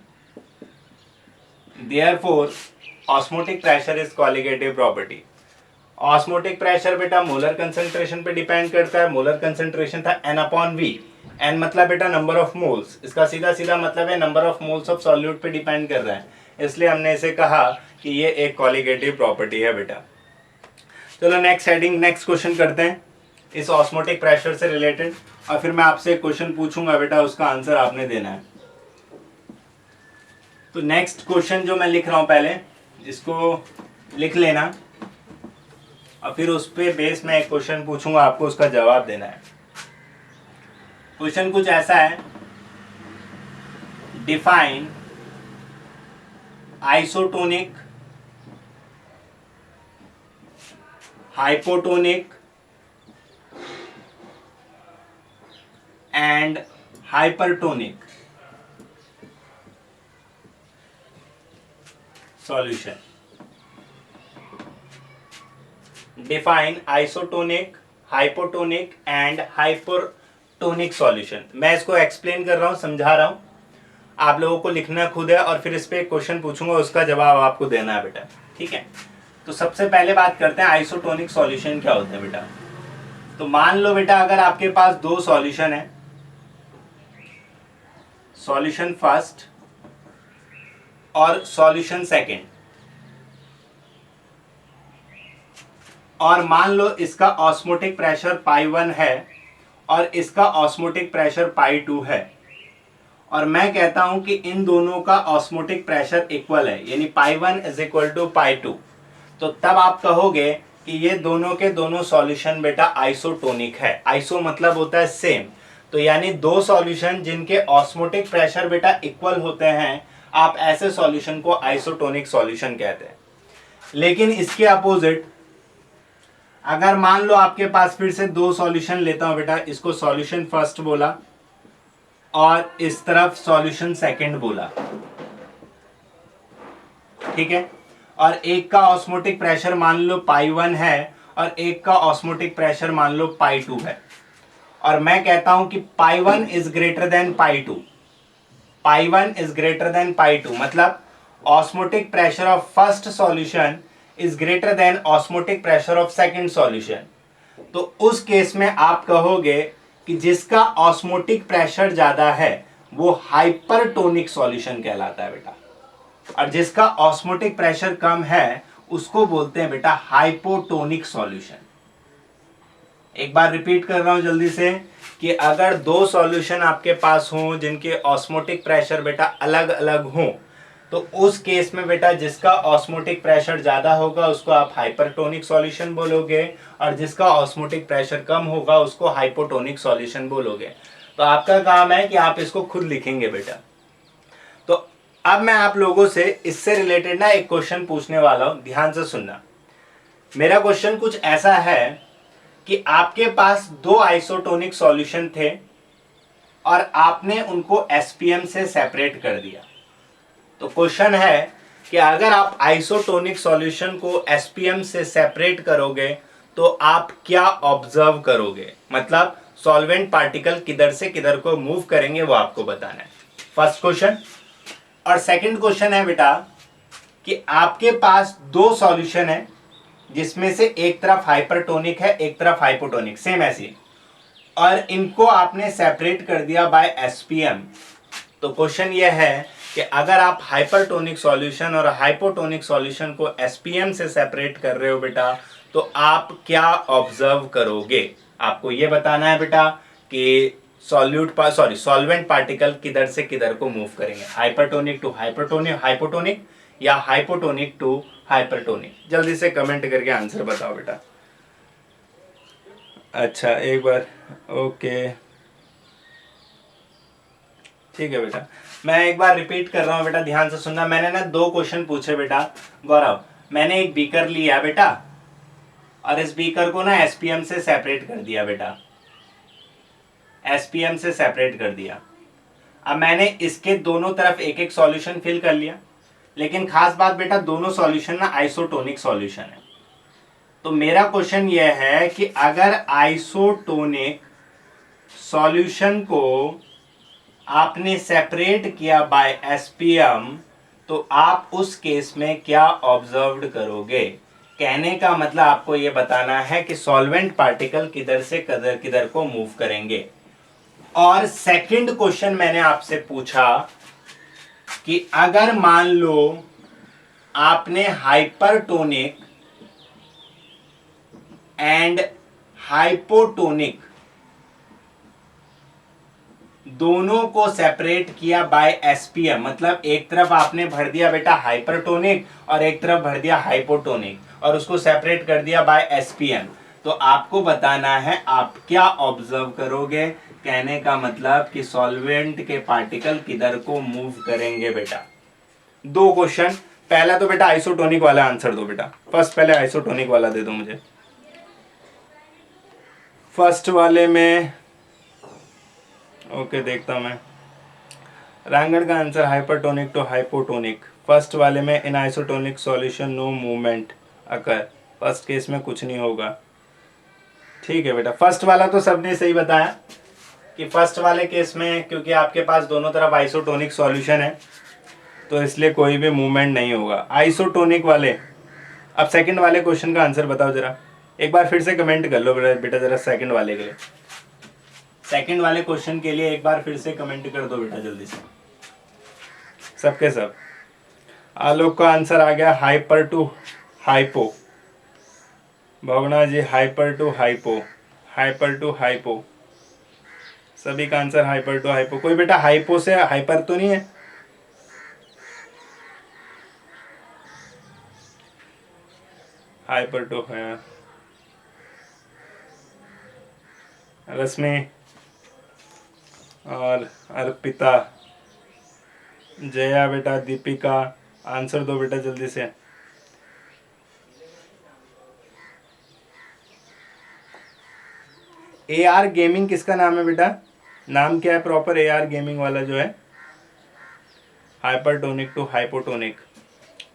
Therefore osmotic pressure is colligative property. Osmotic pressure बेटा मोलर कंसंट्रेशन पे डिपेंड करता है। Molar concentration था N/V। N मतलब बेटा नंबर ऑफ मोल्स, इसका सीधा सीधा मतलब है number of moles of solute पे डिपेंड कर रहा है, इसलिए हमने इसे कहा कि ये एक कॉलिगेटिव प्रॉपर्टी है बेटा। चलो नेक्स्ट हेडिंग, नेक्स्ट क्वेश्चन करते हैं इस ऑस्मोटिक प्रेशर से रिलेटेड, और फिर मैं आपसे एक क्वेश्चन पूछूंगा बेटा, उसका आंसर आपने देना है। तो नेक्स्ट क्वेश्चन जो मैं लिख रहा हूं, पहले इसको लिख लेना और फिर उस पे बेस में एक क्वेश्चन पूछूंगा, आपको उसका जवाब देना है। क्वेश्चन कुछ ऐसा है, define isotonic, hypotonic and hypertonic solution. Define isotonic, hypotonic and hypertonic solution. मैं इसको एक्सप्लेन कर रहा हूं, समझा रहा हूं, आप लोगों को लिखना खुद है और फिर इस पे एक क्वेश्चन पूछूंगा, उसका जवाब आपको देना है बेटा। ठीक है, तो सबसे पहले बात करते हैं आइसोटोनिक सॉल्यूशन क्या होता है बेटा। तो मान लो बेटा अगर आपके पास दो सॉल्यूशन है, सॉल्यूशन फर्स्ट और सॉल्यूशन सेकंड, और मान लो इसका ऑस्मोटिक प्रेशर पाई 1 है और इसका ऑस्मोटिक प्रेशर पाई 2 है, और मैं कहता हूं कि इन दोनों का ऑस्मोटिक प्रेशर इक्वल है, यानी पाई 1 इज इक्वल टू पाई 2, तो तब आप कहोगे कि ये दोनों के दोनों सॉल्यूशन बेटा आइसोटोनिक है। आइसो मतलब होता है सेम, तो यानी दो सॉल्यूशन जिनके ऑस्मोटिक प्रेशर बेटा इक्वल होते हैं, आप ऐसे सॉल्यूशन को आइसोटोनिक सॉल्यूशन कहते हैं। लेकिन इसके अपोजिट अगर मान लो आपके पास फिर से दो सॉल्यूशन लेता हूं बेटा, इसको सॉल्यूशन फर्स्ट बोला और इस तरफ सॉल्यूशन सेकंड बोला, ठीक है, और एक का ऑस्मोटिक प्रेशर मान लो पाई 1 है और एक का ऑस्मोटिक प्रेशर मान लो पाई 2 है, और मैं कहता हूं कि pi 1 is greater than pi 2, pi 1 is greater than pi 2, मतलब osmotic pressure of first solution is greater than osmotic pressure of second solution. तो उस केस में आप कहोगे कि जिसका ऑस्मोटिक प्रेशर ज्यादा है वो हाइपरटोनिक सॉल्यूशन कहलाता है बेटा, और जिसका ऑस्मोटिक प्रेशर कम है उसको बोलते हैं बेटा हाइपोटोनिक सॉल्यूशन। एक बार रिपीट कर रहा हूं जल्दी से कि अगर दो सॉल्यूशन आपके पास हो जिनके ऑस्मोटिक प्रेशर बेटा अलग अलग हो, तो उस केस में बेटा जिसका ऑस्मोटिक प्रेशर ज्यादा होगा उसको आप हाइपरटोनिक सॉल्यूशन बोलोगे, और जिसका ऑस्मोटिक प्रेशर कम होगा उसको हाइपोटोनिक सॉल्यूशन बोलोगे। तो आपका काम है कि आप इसको खुद लिखेंगे बेटा। तो अब मैं आप लोगों से इससे रिलेटेड ना एक क्वेश्चन पूछने वाला हूं, ध्यान से सुनना। मेरा क्वेश्चन कुछ ऐसा है कि आपके पास दो आइसोटोनिक सॉल्यूशन थे और आपने उनको एसपीएम से सेपरेट कर दिया। तो क्वेश्चन है कि अगर आप आइसोटोनिक सॉल्यूशन को एसपीएम से सेपरेट करोगे तो आप क्या ऑब्जर्व करोगे, मतलब सॉल्वेंट पार्टिकल किधर से किधर को मूव करेंगे वो आपको बताना है, फर्स्ट क्वेश्चन। और सेकंड क्वेश्चन है बेटा कि आपके पास दो सॉल्यूशन है जिसमें से एक तरफ हाइपरटोनिक है एक तरफ हाइपोटोनिक, सेम ऐसी, और इनको आपने सेपरेट कर दिया बाय एसपीएम। तो क्वेश्चन यह है कि अगर आप हाइपरटोनिक सॉल्यूशन और हाइपोटोनिक सॉल्यूशन को एसपीएम से सेपरेट कर रहे हो बेटा, तो आप क्या ऑब्जर्व करोगे। आपको यह बताना है बेटा कि सॉल्वेंट पार्टिकल किधर से किधर को मूव करेंगे, हाइपरटोनिक टू हाइपरटोनिक, हाइपोटोनिक या हाइपोटोनिक टू हाइपरटोनिक। जल्दी से कमेंट करके आंसर बताओ बेटा। अच्छा एक बार, ओके ठीक है बेटा, मैं एक बार रिपीट कर रहा हूं बेटा, ध्यान से सुनना। मैंने ना दो क्वेश्चन पूछे बेटा गौरव। मैंने एक बीकर लिया बेटा और इस बीकर को ना एसपीएम से सेपरेट कर दिया बेटा, एसपीएम से सेपरेट कर दिया। अब मैंने इसके दोनों तरफ एक एक सॉल्यूशन फिल कर लिया, लेकिन खास बात बेटा दोनों सॉल्यूशन ना आइसोटोनिक सॉल्यूशन है। तो मेरा क्वेश्चन यह है कि अगर आइसोटोनिक सॉल्यूशन को आपने सेपरेट किया बाय एसपीएम, तो आप उस केस में क्या ऑब्जर्व्ड करोगे। कहने का मतलब आपको यह बताना है कि सॉल्वेंट पार्टिकल किधर से किधर किधर को मूव करेंगे। और सेकंड क्वेश्चन मैंने आपसे पूछा कि अगर मान लो आपने हाइपरटोनिक एंड हाइपोटोनिक दोनों को सेपरेट किया बाय एसपीएम, मतलब एक तरफ आपने भर दिया बेटा हाइपरटोनिक और एक तरफ भर दिया हाइपोटोनिक और उसको सेपरेट कर दिया बाय एसपीएम, तो आपको बताना है आप क्या ऑब्जर्व करोगे। कहने का मतलब कि सॉल्वेंट के पार्टिकल किधर को मूव करेंगे बेटा। दो क्वेश्चन, पहला तो बेटा आइसोटोनिक वाला आंसर दो बेटा, फर्स्ट पहले आइसोटोनिक वाला दे दो मुझे। फर्स्ट वाले में ओके देखता हूं मैं, रैंगन का answer hypertonic to hypotonic. First वाले में in isotonic solution no movement occur, first case में कुछ नहीं होगा। ठीक है बेटा, फर्स्ट वाला तो सबने सही बताया कि फर्स्ट वाले केस में क्योंकि आपके पास दोनों तरफ आइसोटोनिक सॉल्यूशन है तो इसलिए कोई भी मूवमेंट नहीं होगा। आइसोटोनिक वाले, अब सेकंड वाले क्वेश्चन का आंसर बताओ जरा, एक बार फिर से कमेंट कर लो बेटा जरा सेकंड वाले के लिए, सेकंड वाले क्वेश्चन के लिए एक बार फिर से कमेंट कर दो बेटा जल्दी से, सबके सब। आलोक का आंसर आ गया hyper to hypo, Bhavna ji hyper to hypo, hyper to hypo, सभी का आंसर हाइपर टू हाइपो। कोई बेटा हाइपो से हाइपर तो नहीं है। हाइपर टू है रश्मि, और अर्पिता, जया बेटा, दीपिका, आंसर दो बेटा जल्दी से। AR गेमिंग किसका नाम है बेटा? नाम क्या है प्रॉपर AR गेमिंग वाला जो है? हाइपरटोनिक टू हाइपोटोनिक,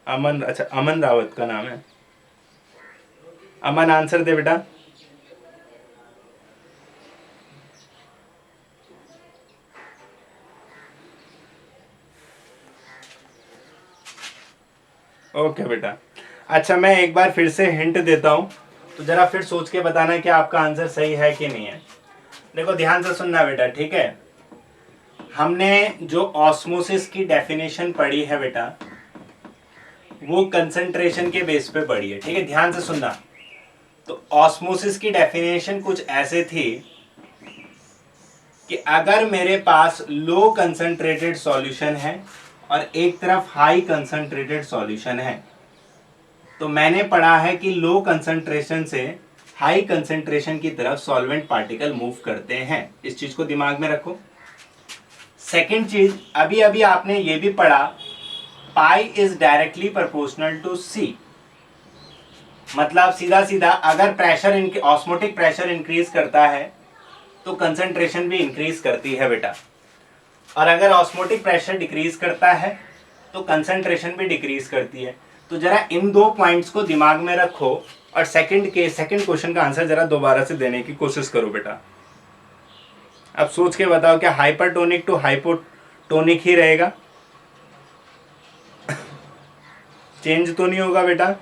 अमन, अच्छा अमन रावत का नाम है। अमन आंसर दे बेटा। ओके बेटा। अच्छा मैं एक बार फिर से हिंट देता हूँ, तो जरा फिर सोच के बताना कि आपका आंसर सही है कि नहीं है। देखो ध्यान से सुनना बेटा, ठीक है। हमने जो ऑस्मोसिस की डेफिनेशन पढ़ी है बेटा, वो कंसंट्रेशन के बेस पे पढ़ी है, ठीक है। ध्यान से सुनना। तो ऑस्मोसिस की डेफिनेशन कुछ ऐसे थी कि अगर मेरे पास लो कंसंट्रेटेड सॉल्यूशन है और एक तरफ हाई कंसंट्रेटेड सॉल्यूशन है, तो मैंने पढ़ा है कि लो कंसंट्रेशन से हाई कंसंट्रेशन की तरफ सॉल्वेंट पार्टिकल मूव करते हैं। इस चीज को दिमाग में रखो। सेकंड चीज, अभी अभी आपने ये भी पढ़ा, pi is directly proportional to C. मतलब सीधा सीधा अगर प्रेशर ऑस्मोटिक प्रेशर इंक्रीज करता है तो कंसंट्रेशन भी इंक्रीज करती है बेटा, और अगर ऑस्मोटिक प्रेशर डिक्रीज करता है तो कंसंट्रेशन भी डिक्रीज करती है। तो जरा इन दो पॉइंट्स को दिमाग में रखो और सेकंड क्वेश्चन का आंसर जरा दोबारा से देने की कोशिश करो बेटा। अब सोच के बताओ, क्या हाइपरटोनिक टू हाइपोटोनिक ही रहेगा? चेंज तो नहीं होगा बेटा?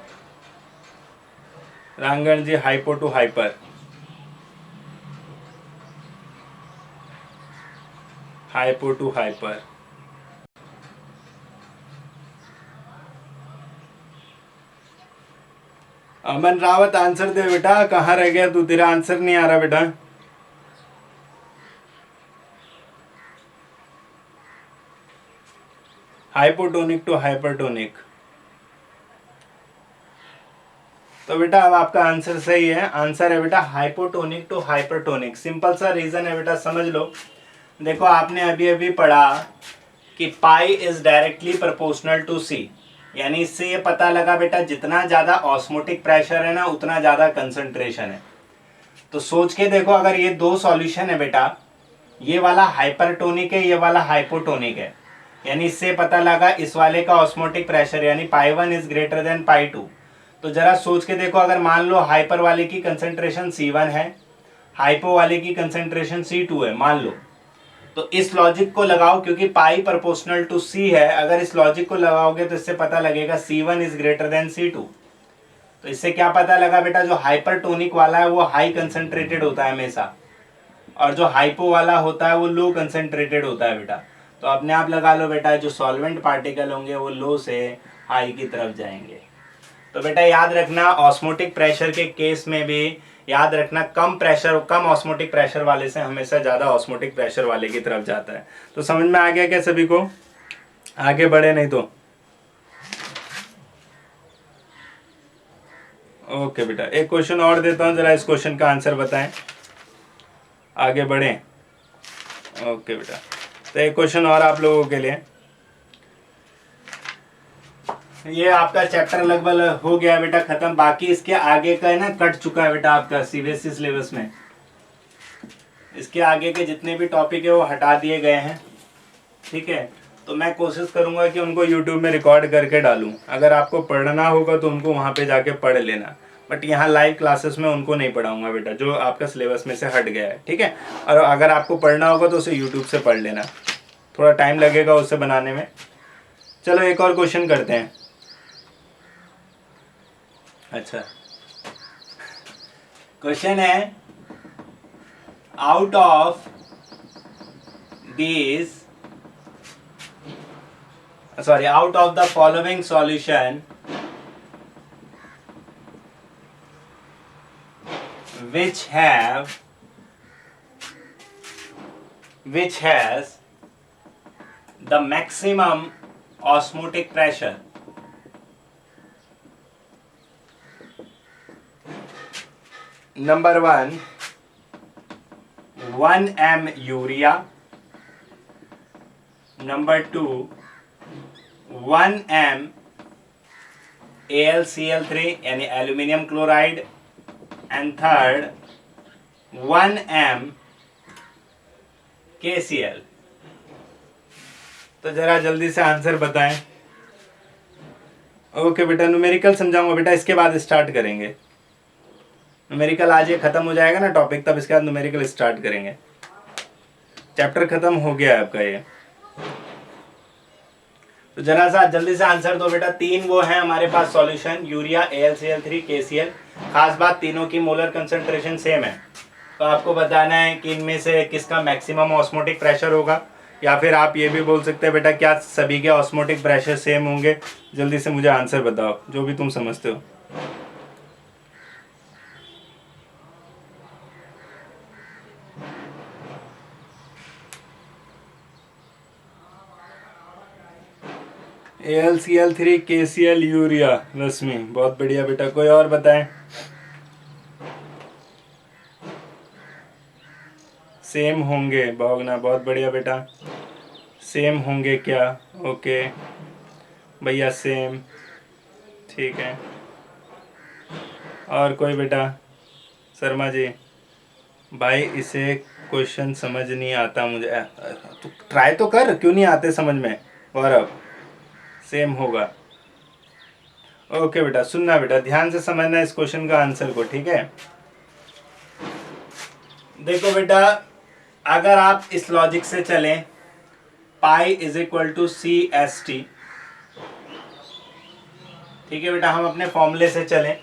रांगण जी, hypo to hyper, hypo to hyper. Aman Rawat answer दे बेटा, कहाँ रह गया तू? तेरा आंसर नहीं आ रहा बेटा। Hypotonic to hypertonic. तो बेटा अब आपका आंसर सही है। आंसर है बेटा हाइपोटोनिक टू हाइपरटोनिक। सिंपल सा रीजन है बेटा, समझ लो। देखो आपने अभी अभी पढ़ा कि pi is directly proportional to C, यानी इससे ये पता लगा बेटा जितना ज्यादा ऑस्मोटिक प्रेशर है ना उतना ज्यादा कंसंट्रेशन है। तो सोच के देखो, अगर ये दो सॉल्यूशन है बेटा, ये वाला हाइपरटोनिक है, ये वाला हाइपोटोनिक है, यानी इससे पता लगा इस वाले का ऑस्मोटिक प्रेशर यानी पाई 1 इज ग्रेटर देन पाई 2। तो जरा सोच के देखो, अगर मान लो हाइपर वाले की कंसंट्रेशन C1 है, हाइपो वाले की कंसंट्रेशन C2 है, मान लो, तो इस लॉजिक को लगाओ, क्योंकि पाई प्रोपोर्शनल टू C है, अगर इस लॉजिक को लगाओगे तो इससे पता लगेगा C1 is greater then C2। तो इससे क्या पता लगा बेटा, जो हाइपरटोनिक वाला है वो हाई कंसंट्रेटेड होता है हमेशा, और जो हाइपो वाला होता है वो लो कंसंट्रेटेड होता है बेटा। तो अपने आप लगा लो बेटा, जो सॉल्वेंट पार्टिकल होंगे वो लो से हाई की तरफ जाएंगे। तो बेटा याद रखना, ऑस्मोटिक प्रेशर के केस में भी याद रखना, कम ऑस्मोटिक प्रेशर वाले से हमेशा ज्यादा ऑस्मोटिक प्रेशर वाले की तरफ जाता है। तो समझ में आ गया क्या सभी को? आगे बढ़े नहीं तो। ओके बेटा, एक क्वेश्चन और देता हूं, जरा इस क्वेश्चन का आंसर बताएं, आगे बढ़े। ओके बेटा, तो एक क्वेश्चन और आप लोगों के लिए। ये आपका चैप्टर लगभग हो गया बेटा खत्म, बाकी इसके आगे का है ना कट चुका है बेटा आपका सीबीएसई सिलेबस में। इसके आगे के जितने भी टॉपिक है वो हटा दिए गए हैं, ठीक है। तो मैं कोशिश करूंगा कि उनको यूट्यूब में रिकॉर्ड करके डालूं। अगर आपको पढ़ना होगा तो उनको वहां पे जाके पढ़ लेना, बट यहाँ लाइव क्लासेस में उनको नहीं पढ़ाऊंगा बेटा, जो आपका सिलेबस में से हट गया है, ठीक है। और अगर आपको पढ़ना होगा तो उसे यूट्यूब से पढ़ लेना, थोड़ा टाइम लगेगा उसे बनाने में। चलो एक और क्वेश्चन करते हैं। अच्छा, क्वेश्चन है, out of these out of the following solution which has the maximum osmotic pressure, number 1 1 m urea, number 2 1m AlCl3 यानी aluminium chloride, and third 1m KCl। तो जरा जल्दी से आंसर बताएं। ओके बेटा, न्यूमेरिकल समझाऊंगा बेटा, इसके बाद स्टार्ट करेंगे। न्यूमेरिकल आज ये खत्म हो जाएगा ना टॉपिक, तब इसके बाद न्यूमेरिकल स्टार्ट करेंगे। चैप्टर खत्म हो गया है आपका ये। तो जरा सा जल्दी से आंसर दो बेटा। तीन वो है हमारे पास सॉल्यूशन, यूरिया, AlCl3, KCl। खास बात, तीनों की मोलर कंसंट्रेशन सेम है। तो आपको बताना है कि इनमें से किसका मैक्सिमम ऑस्मोटिक प्रेशर होगा, या फिर आप ये भी बोल सकते हैं बेटा क्या सभी के ऑस्मोटिक प्रेशर सेम होंगे। जल्दी से मुझे आंसर बताओ, जो भी तुम समझते हो। AlCl3, KCl, urea. रश्मि बहुत बढ़िया बेटा, कोई और बताएं। सेम होंगे, भावना बहुत बढ़िया बेटा। सेम होंगे क्या? ओके भैया, सेम, ठीक है। और कोई बेटा? शर्मा जी, भाई इसे क्वेश्चन समझ नहीं आता मुझे। तू ट्राई तो कर, क्यों नहीं आते समझ में। गौरव, सेम होगा। ओके बेटा, सुनना बेटा, ध्यान से समझना इस क्वेश्चन का आंसर को, ठीक है। देखो बेटा, अगर आप इस लॉजिक से चलें, pi is equal to CST, ठीक है बेटा, हम अपने फॉर्मूले से चलें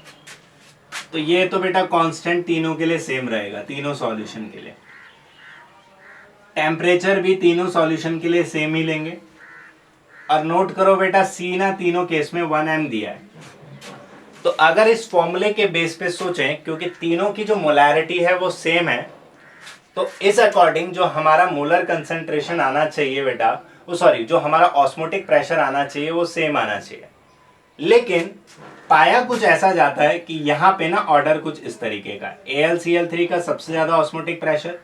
तो ये तो बेटा कांस्टेंट तीनों के लिए सेम रहेगा, तीनों सॉल्यूशन के लिए। टेम्परेचर भी तीनों सॉल्यूशन के लिए सेम ही लेंगे। और नोट करो बेटा, C ना तीनों केस में 1m दिया है। तो अगर इस फॉर्मूले के बेस पे सोचें, क्योंकि तीनों की जो मोलैरिटी है वो सेम है, तो इस अकॉर्डिंग जो हमारा मोलर कंसंट्रेशन आना चाहिए बेटा, वो सॉरी, जो हमारा ऑस्मोटिक प्रेशर आना चाहिए वो सेम आना चाहिए। लेकिन पाया कुछ ऐसा जाता है कि यहाँ पे ना ऑर्डर कुछ इस तरीके का, AlCl3 का सबसे ज्यादा ऑस्मोटिक प्रेशर,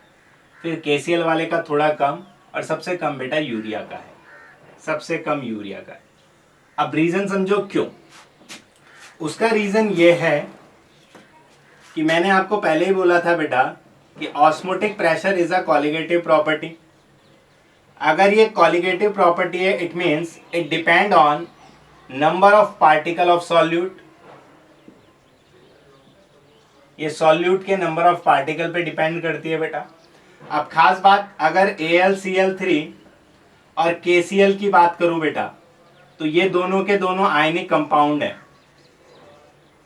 फिर KCl वाले का थोड़ा कम, और सबसे कम बेटा यूरिया का है, सबसे कम यूरिया का है। अब रीजन समझो क्यों। उसका रीजन ये है कि मैंने आपको पहले ही बोला था बेटा कि osmotic pressure is a colligative property. अगर ये कॉलिगेटिव प्रॉपर्टी है, it means it depend on number of particle of solute. ये सॉल्यूट के नंबर ऑफ पार्टिकल पे डिपेंड करती है बेटा। अब खास बात, अगर AlCl3 और KCl की बात करूं बेटा, तो ये दोनों के दोनों आयनिक कंपाउंड है।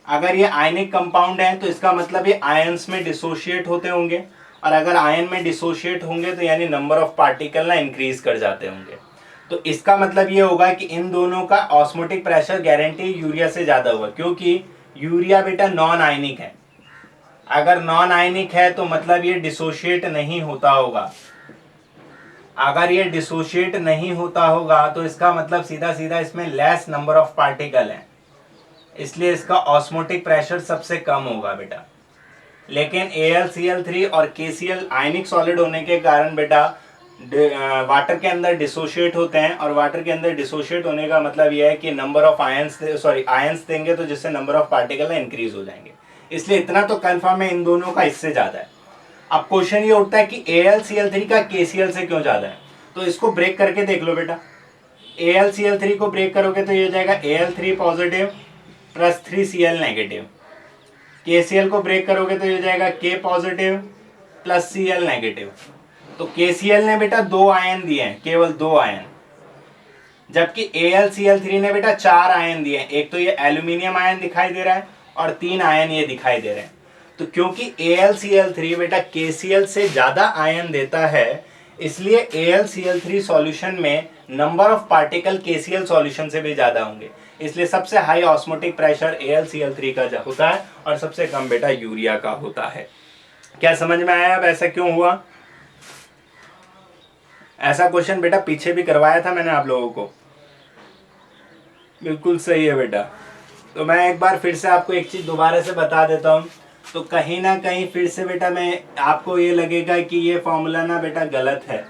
अगर ये आयनिक कंपाउंड है तो इसका मतलब ये आयंस में डिसोशिएट होते होंगे, और अगर आयन में डिसोशिएट होंगे तो यानी नंबर ऑफ पार्टिकल ना इंक्रीज कर जाते होंगे। तो इसका मतलब ये होगा कि इन दोनों का ऑस्मोटिक प्रेशर गारंटी यूरिया से ज्यादा होगा, क्योंकि यूरिया बेटा नॉन आयनिक है। अगर नॉन आयनिक है तो मतलब ये डिसोशिएट नहीं होता होगा। अगर ये डिसोशिएट नहीं होता होगा तो इसका मतलब सीधा सीधा इसमें लेस नंबर ऑफ पार्टिकल है, इसलिए इसका ऑस्मोटिक प्रेशर सबसे कम होगा बेटा। लेकिन AlCl3 और KCl आयनिक सॉलिड होने के कारण बेटा वाटर के अंदर डिसोशिएट होते हैं, और वाटर के अंदर डिसोशिएट होने का मतलब यह है कि नंबर ऑफ आयंस देंगे तो जिससे नंबर ऑफ पार्टिकल इंक्रीज हो जाएंगे। इसलिए इतना तो कंफर्म है इन दोनों का इससे ज्यादा है। अब क्वेश्चन ये उठता है कि AlCl3 का KCl से क्यों ज्यादा है। तो इसको ब्रेक करके देख लो बेटा। AlCl3 को ब्रेक करोगे तो ये हो जाएगा Al3 positive plus 3Cl negative. KCl को ब्रेक करोगे तो ये हो जाएगा K positive plus Cl negative. तो KCl ने बेटा 2 आयन दिए हैं, केवल 2 आयन, जबकि AlCl3 ने बेटा 4 आयन दिए हैं। एक तो ये एल्यूमिनियम आयन दिखाई दे रहा है और 3 आयन ये दिखाई दे रहे हैं। तो क्योंकि AlCl3 बेटा KCl से ज्यादा आयन देता है, इसलिए AlCl3 सॉल्यूशन में number of particle KCl solution से भी ज्यादा होंगे। इसलिए सबसे हाई ऑस्मोटिक प्रेशर AlCl3 का होता है और सबसे कम बेटा यूरिया का होता है। क्या समझ में आया अब ऐसा क्यों हुआ? ऐसा क्वेश्चन बेटा पीछे भी करवाया था मैंने आप लोगों को। बिल्कुल सही है बेटा। तो मैं एक बार फिर से आपको एक चीज दोबारा से बता देता हूं, तो कहीं ना कहीं फिर से बेटा मैं आपको ये लगेगा कि ये फॉर्मूला ना बेटा गलत है।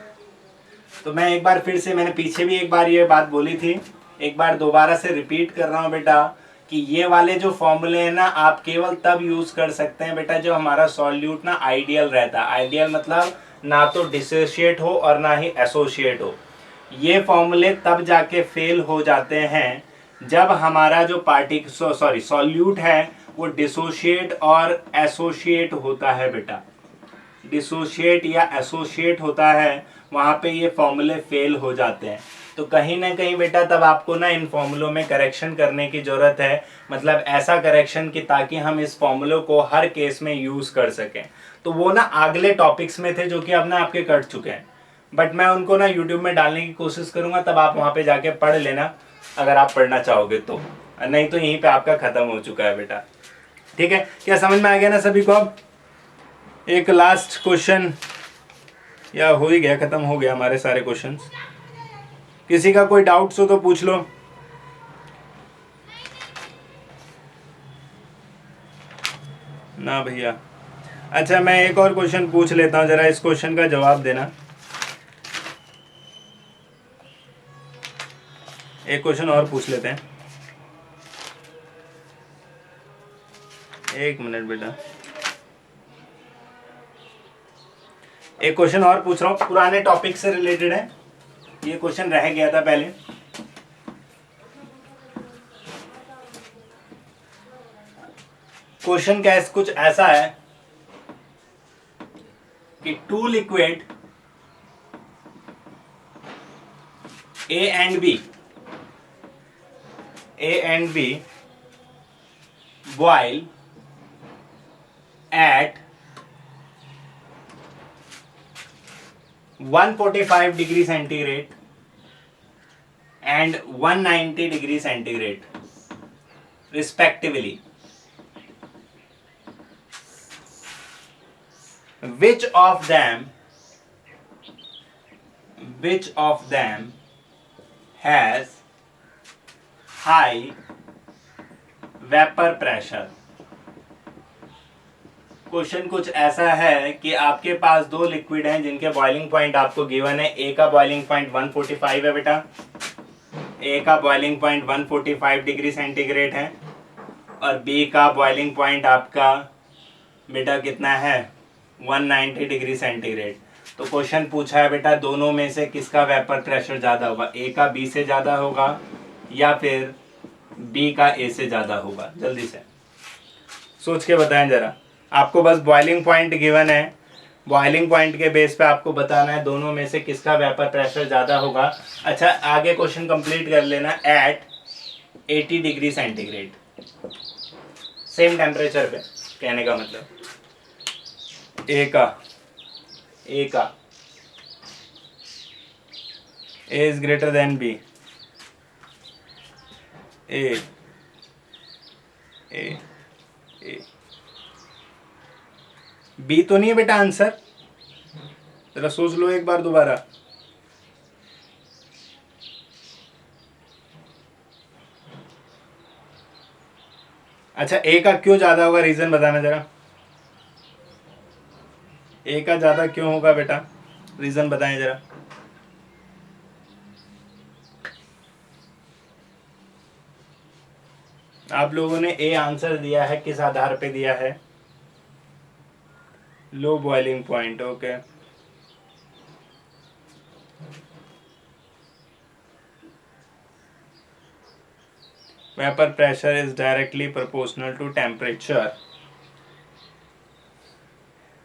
तो मैं एक बार फिर से, मैंने पीछे भी एक बार ये बात बोली थी, एक बार दोबारा से रिपीट कर रहा हूँ बेटा कि ये वाले जो फॉर्मूले हैं ना आप केवल तब यूज कर सकते हैं बेटा जब हमारा सॉल्यूट ना आइडियल रहता है। आइडियल मतलब ना तो डिसोशिएट हो और ना ही एसोशिएट हो। ये फॉर्मूले तब जाके फेल हो जाते हैं जब हमारा जो सॉल्यूट है वो डिसोशिएट और एसोशिएट होता है बेटा। डिसोशिएट या एसोशिएट होता है, वहां पे ये फॉर्मूले फेल हो जाते हैं। तो कहीं ना कहीं बेटा तब आपको ना इन फॉर्मूलों में करेक्शन करने की जरूरत है, मतलब ऐसा करेक्शन कि ताकि हम इस फॉर्मूलों को हर केस में यूज कर सकें। तो वो ना अगले टॉपिक्स में थे जो कि अब ना आपके कट चुके हैं, बट मैं उनको ना यूट्यूब में डालने की कोशिश करूंगा, तब आप वहां पे जाके पढ़ लेना अगर आप पढ़ना चाहोगे तो, नहीं तो यहीं पे आपका खत्म हो चुका है बेटा। ठीक है, क्या समझ में आ गया ना सभी को? अब एक लास्ट क्वेश्चन, या हो ही गया, खत्म हो गया हमारे सारे क्वेश्चंस। किसी का कोई डाउट्स हो तो पूछ लो। ना भैया। अच्छा मैं एक और क्वेश्चन पूछ लेता हूं, जरा इस क्वेश्चन का जवाब देना। एक क्वेश्चन और पूछ लेते हैं, एक मिनट बेटा। एक क्वेश्चन और पूछ रहा हूं, पुराने टॉपिक से रिलेटेड है, ये क्वेश्चन रह गया था पहले। क्वेश्चन कैसे कुछ ऐसा है कि two liquid A and B boil at 145 degree centigrade and 190 degree centigrade respectively. Which of them has high vapor pressure? Question कुछ ऐसा है कि आपके पास दो लिक्विड हैं जिनके बॉइलिंग पॉइंट आपको गिवन है। ए का बॉइलिंग पॉइंट 145 है बेटा, ए का बॉइलिंग पॉइंट 145 डिग्री सेंटीग्रेड है, और बी का बॉइलिंग पॉइंट आपका बेटा कितना है 190 डिग्री सेंटीग्रेड। तो क्वेश्चन पूछा है बेटा दोनों में से किसका वेपर प्रेशर ज़्यादा होगा, ए का बी से ज़्यादा होगा या फिर बी का ए से ज़्यादा होगा? जल्दी से सोच के बताएं जरा। आपको बस बॉइलिंग पॉइंट गिवन है, बॉइलिंग पॉइंट के बेस पे आपको बताना है दोनों में से किसका वेपर प्रेशर ज़्यादा होगा। अच्छा आगे क्वेश्चन कंप्लीट कर लेना। At 80 degree centigrade, same temperature पे, कहने का मतलब A is greater than B, A B तो नहीं है बेटा आंसर, जरा सोच लो एक बार दोबारा। अच्छा ए का क्यों ज्यादा होगा, रीजन बताना जरा। ए का ज्यादा क्यों होगा बेटा, रीजन बताएं जरा। आप लोगों ने ए आंसर दिया है, किस आधार पे दिया है? Low boiling point, okay. Vapour pressure is directly proportional to temperature.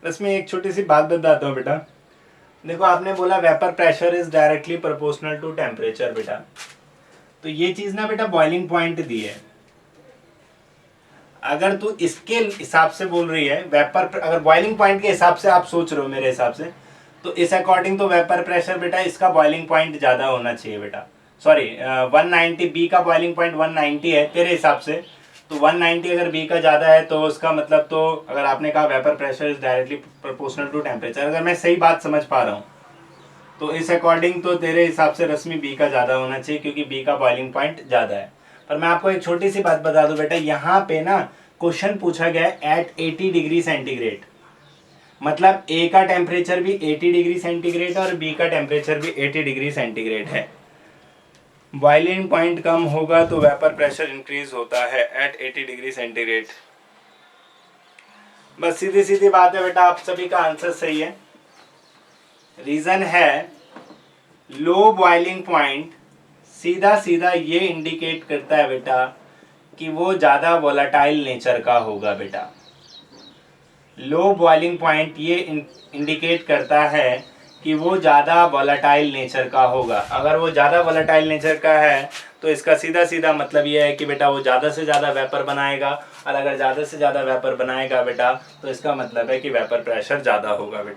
बस मैं एक छोटी सी बात बताता हूँ बेटा। देखो आपने बोला vapour pressure is directly proportional to temperature बेटा, तो ये चीज ना बेटा बॉइलिंग पॉइंट दी है। अगर तू इसके हिसाब से बोल रही है वेपर, अगर बॉइलिंग पॉइंट के हिसाब से आप सोच रहे हो मेरे हिसाब से, तो इस अकॉर्डिंग तो वेपर प्रेशर बेटा इसका बॉइलिंग पॉइंट ज्यादा होना चाहिए बेटा। सॉरी 190, बी का बॉइलिंग पॉइंट 190 है तेरे हिसाब से, तो 190 अगर बी का ज़्यादा है तो उसका मतलब, तो अगर आपने कहा vapour pressure is directly proportional to temperature, अगर मैं सही बात समझ पा रहा हूँ तो इस अकॉर्डिंग तो तेरे हिसाब से रश्मि बी का ज़्यादा होना चाहिए क्योंकि बी का बॉइलिंग पॉइंट ज़्यादा है। पर मैं आपको एक छोटी सी बात बता दूं बेटा, यहाँ पे ना क्वेश्चन पूछा गया है एट 80 डिग्री सेंटीग्रेड, मतलब ए का टेम्परेचर भी 80 डिग्री सेंटीग्रेड और बी का टेम्परेचर भी 80 डिग्री सेंटीग्रेड है। बॉइलिंग पॉइंट कम होगा तो वेपर प्रेशर इंक्रीज होता है एट 80 डिग्री सेंटीग्रेड। बस सीधी सीधी बात है बेटा, आप सभी का आंसर सही है। रीजन है लो बॉइलिंग पॉइंट सीधा सीधा ये इंडिकेट करता है बेटा कि वो ज़्यादा वोलाटाइल नेचर का होगा बेटा। लो बॉइलिंग पॉइंट ये इंडिकेट करता है कि वो ज़्यादा वोलाटाइल नेचर का होगा। अगर वो ज़्यादा वोलाटाइल नेचर का है तो इसका सीधा सीधा मतलब ये है कि बेटा वो ज़्यादा से ज़्यादा वेपर बनाएगा, और अगर ज़्यादा से ज़्यादा वेपर बनाएगा बेटा तो इसका मतलब है कि वेपर प्रेशर ज़्यादा होगा बेटा।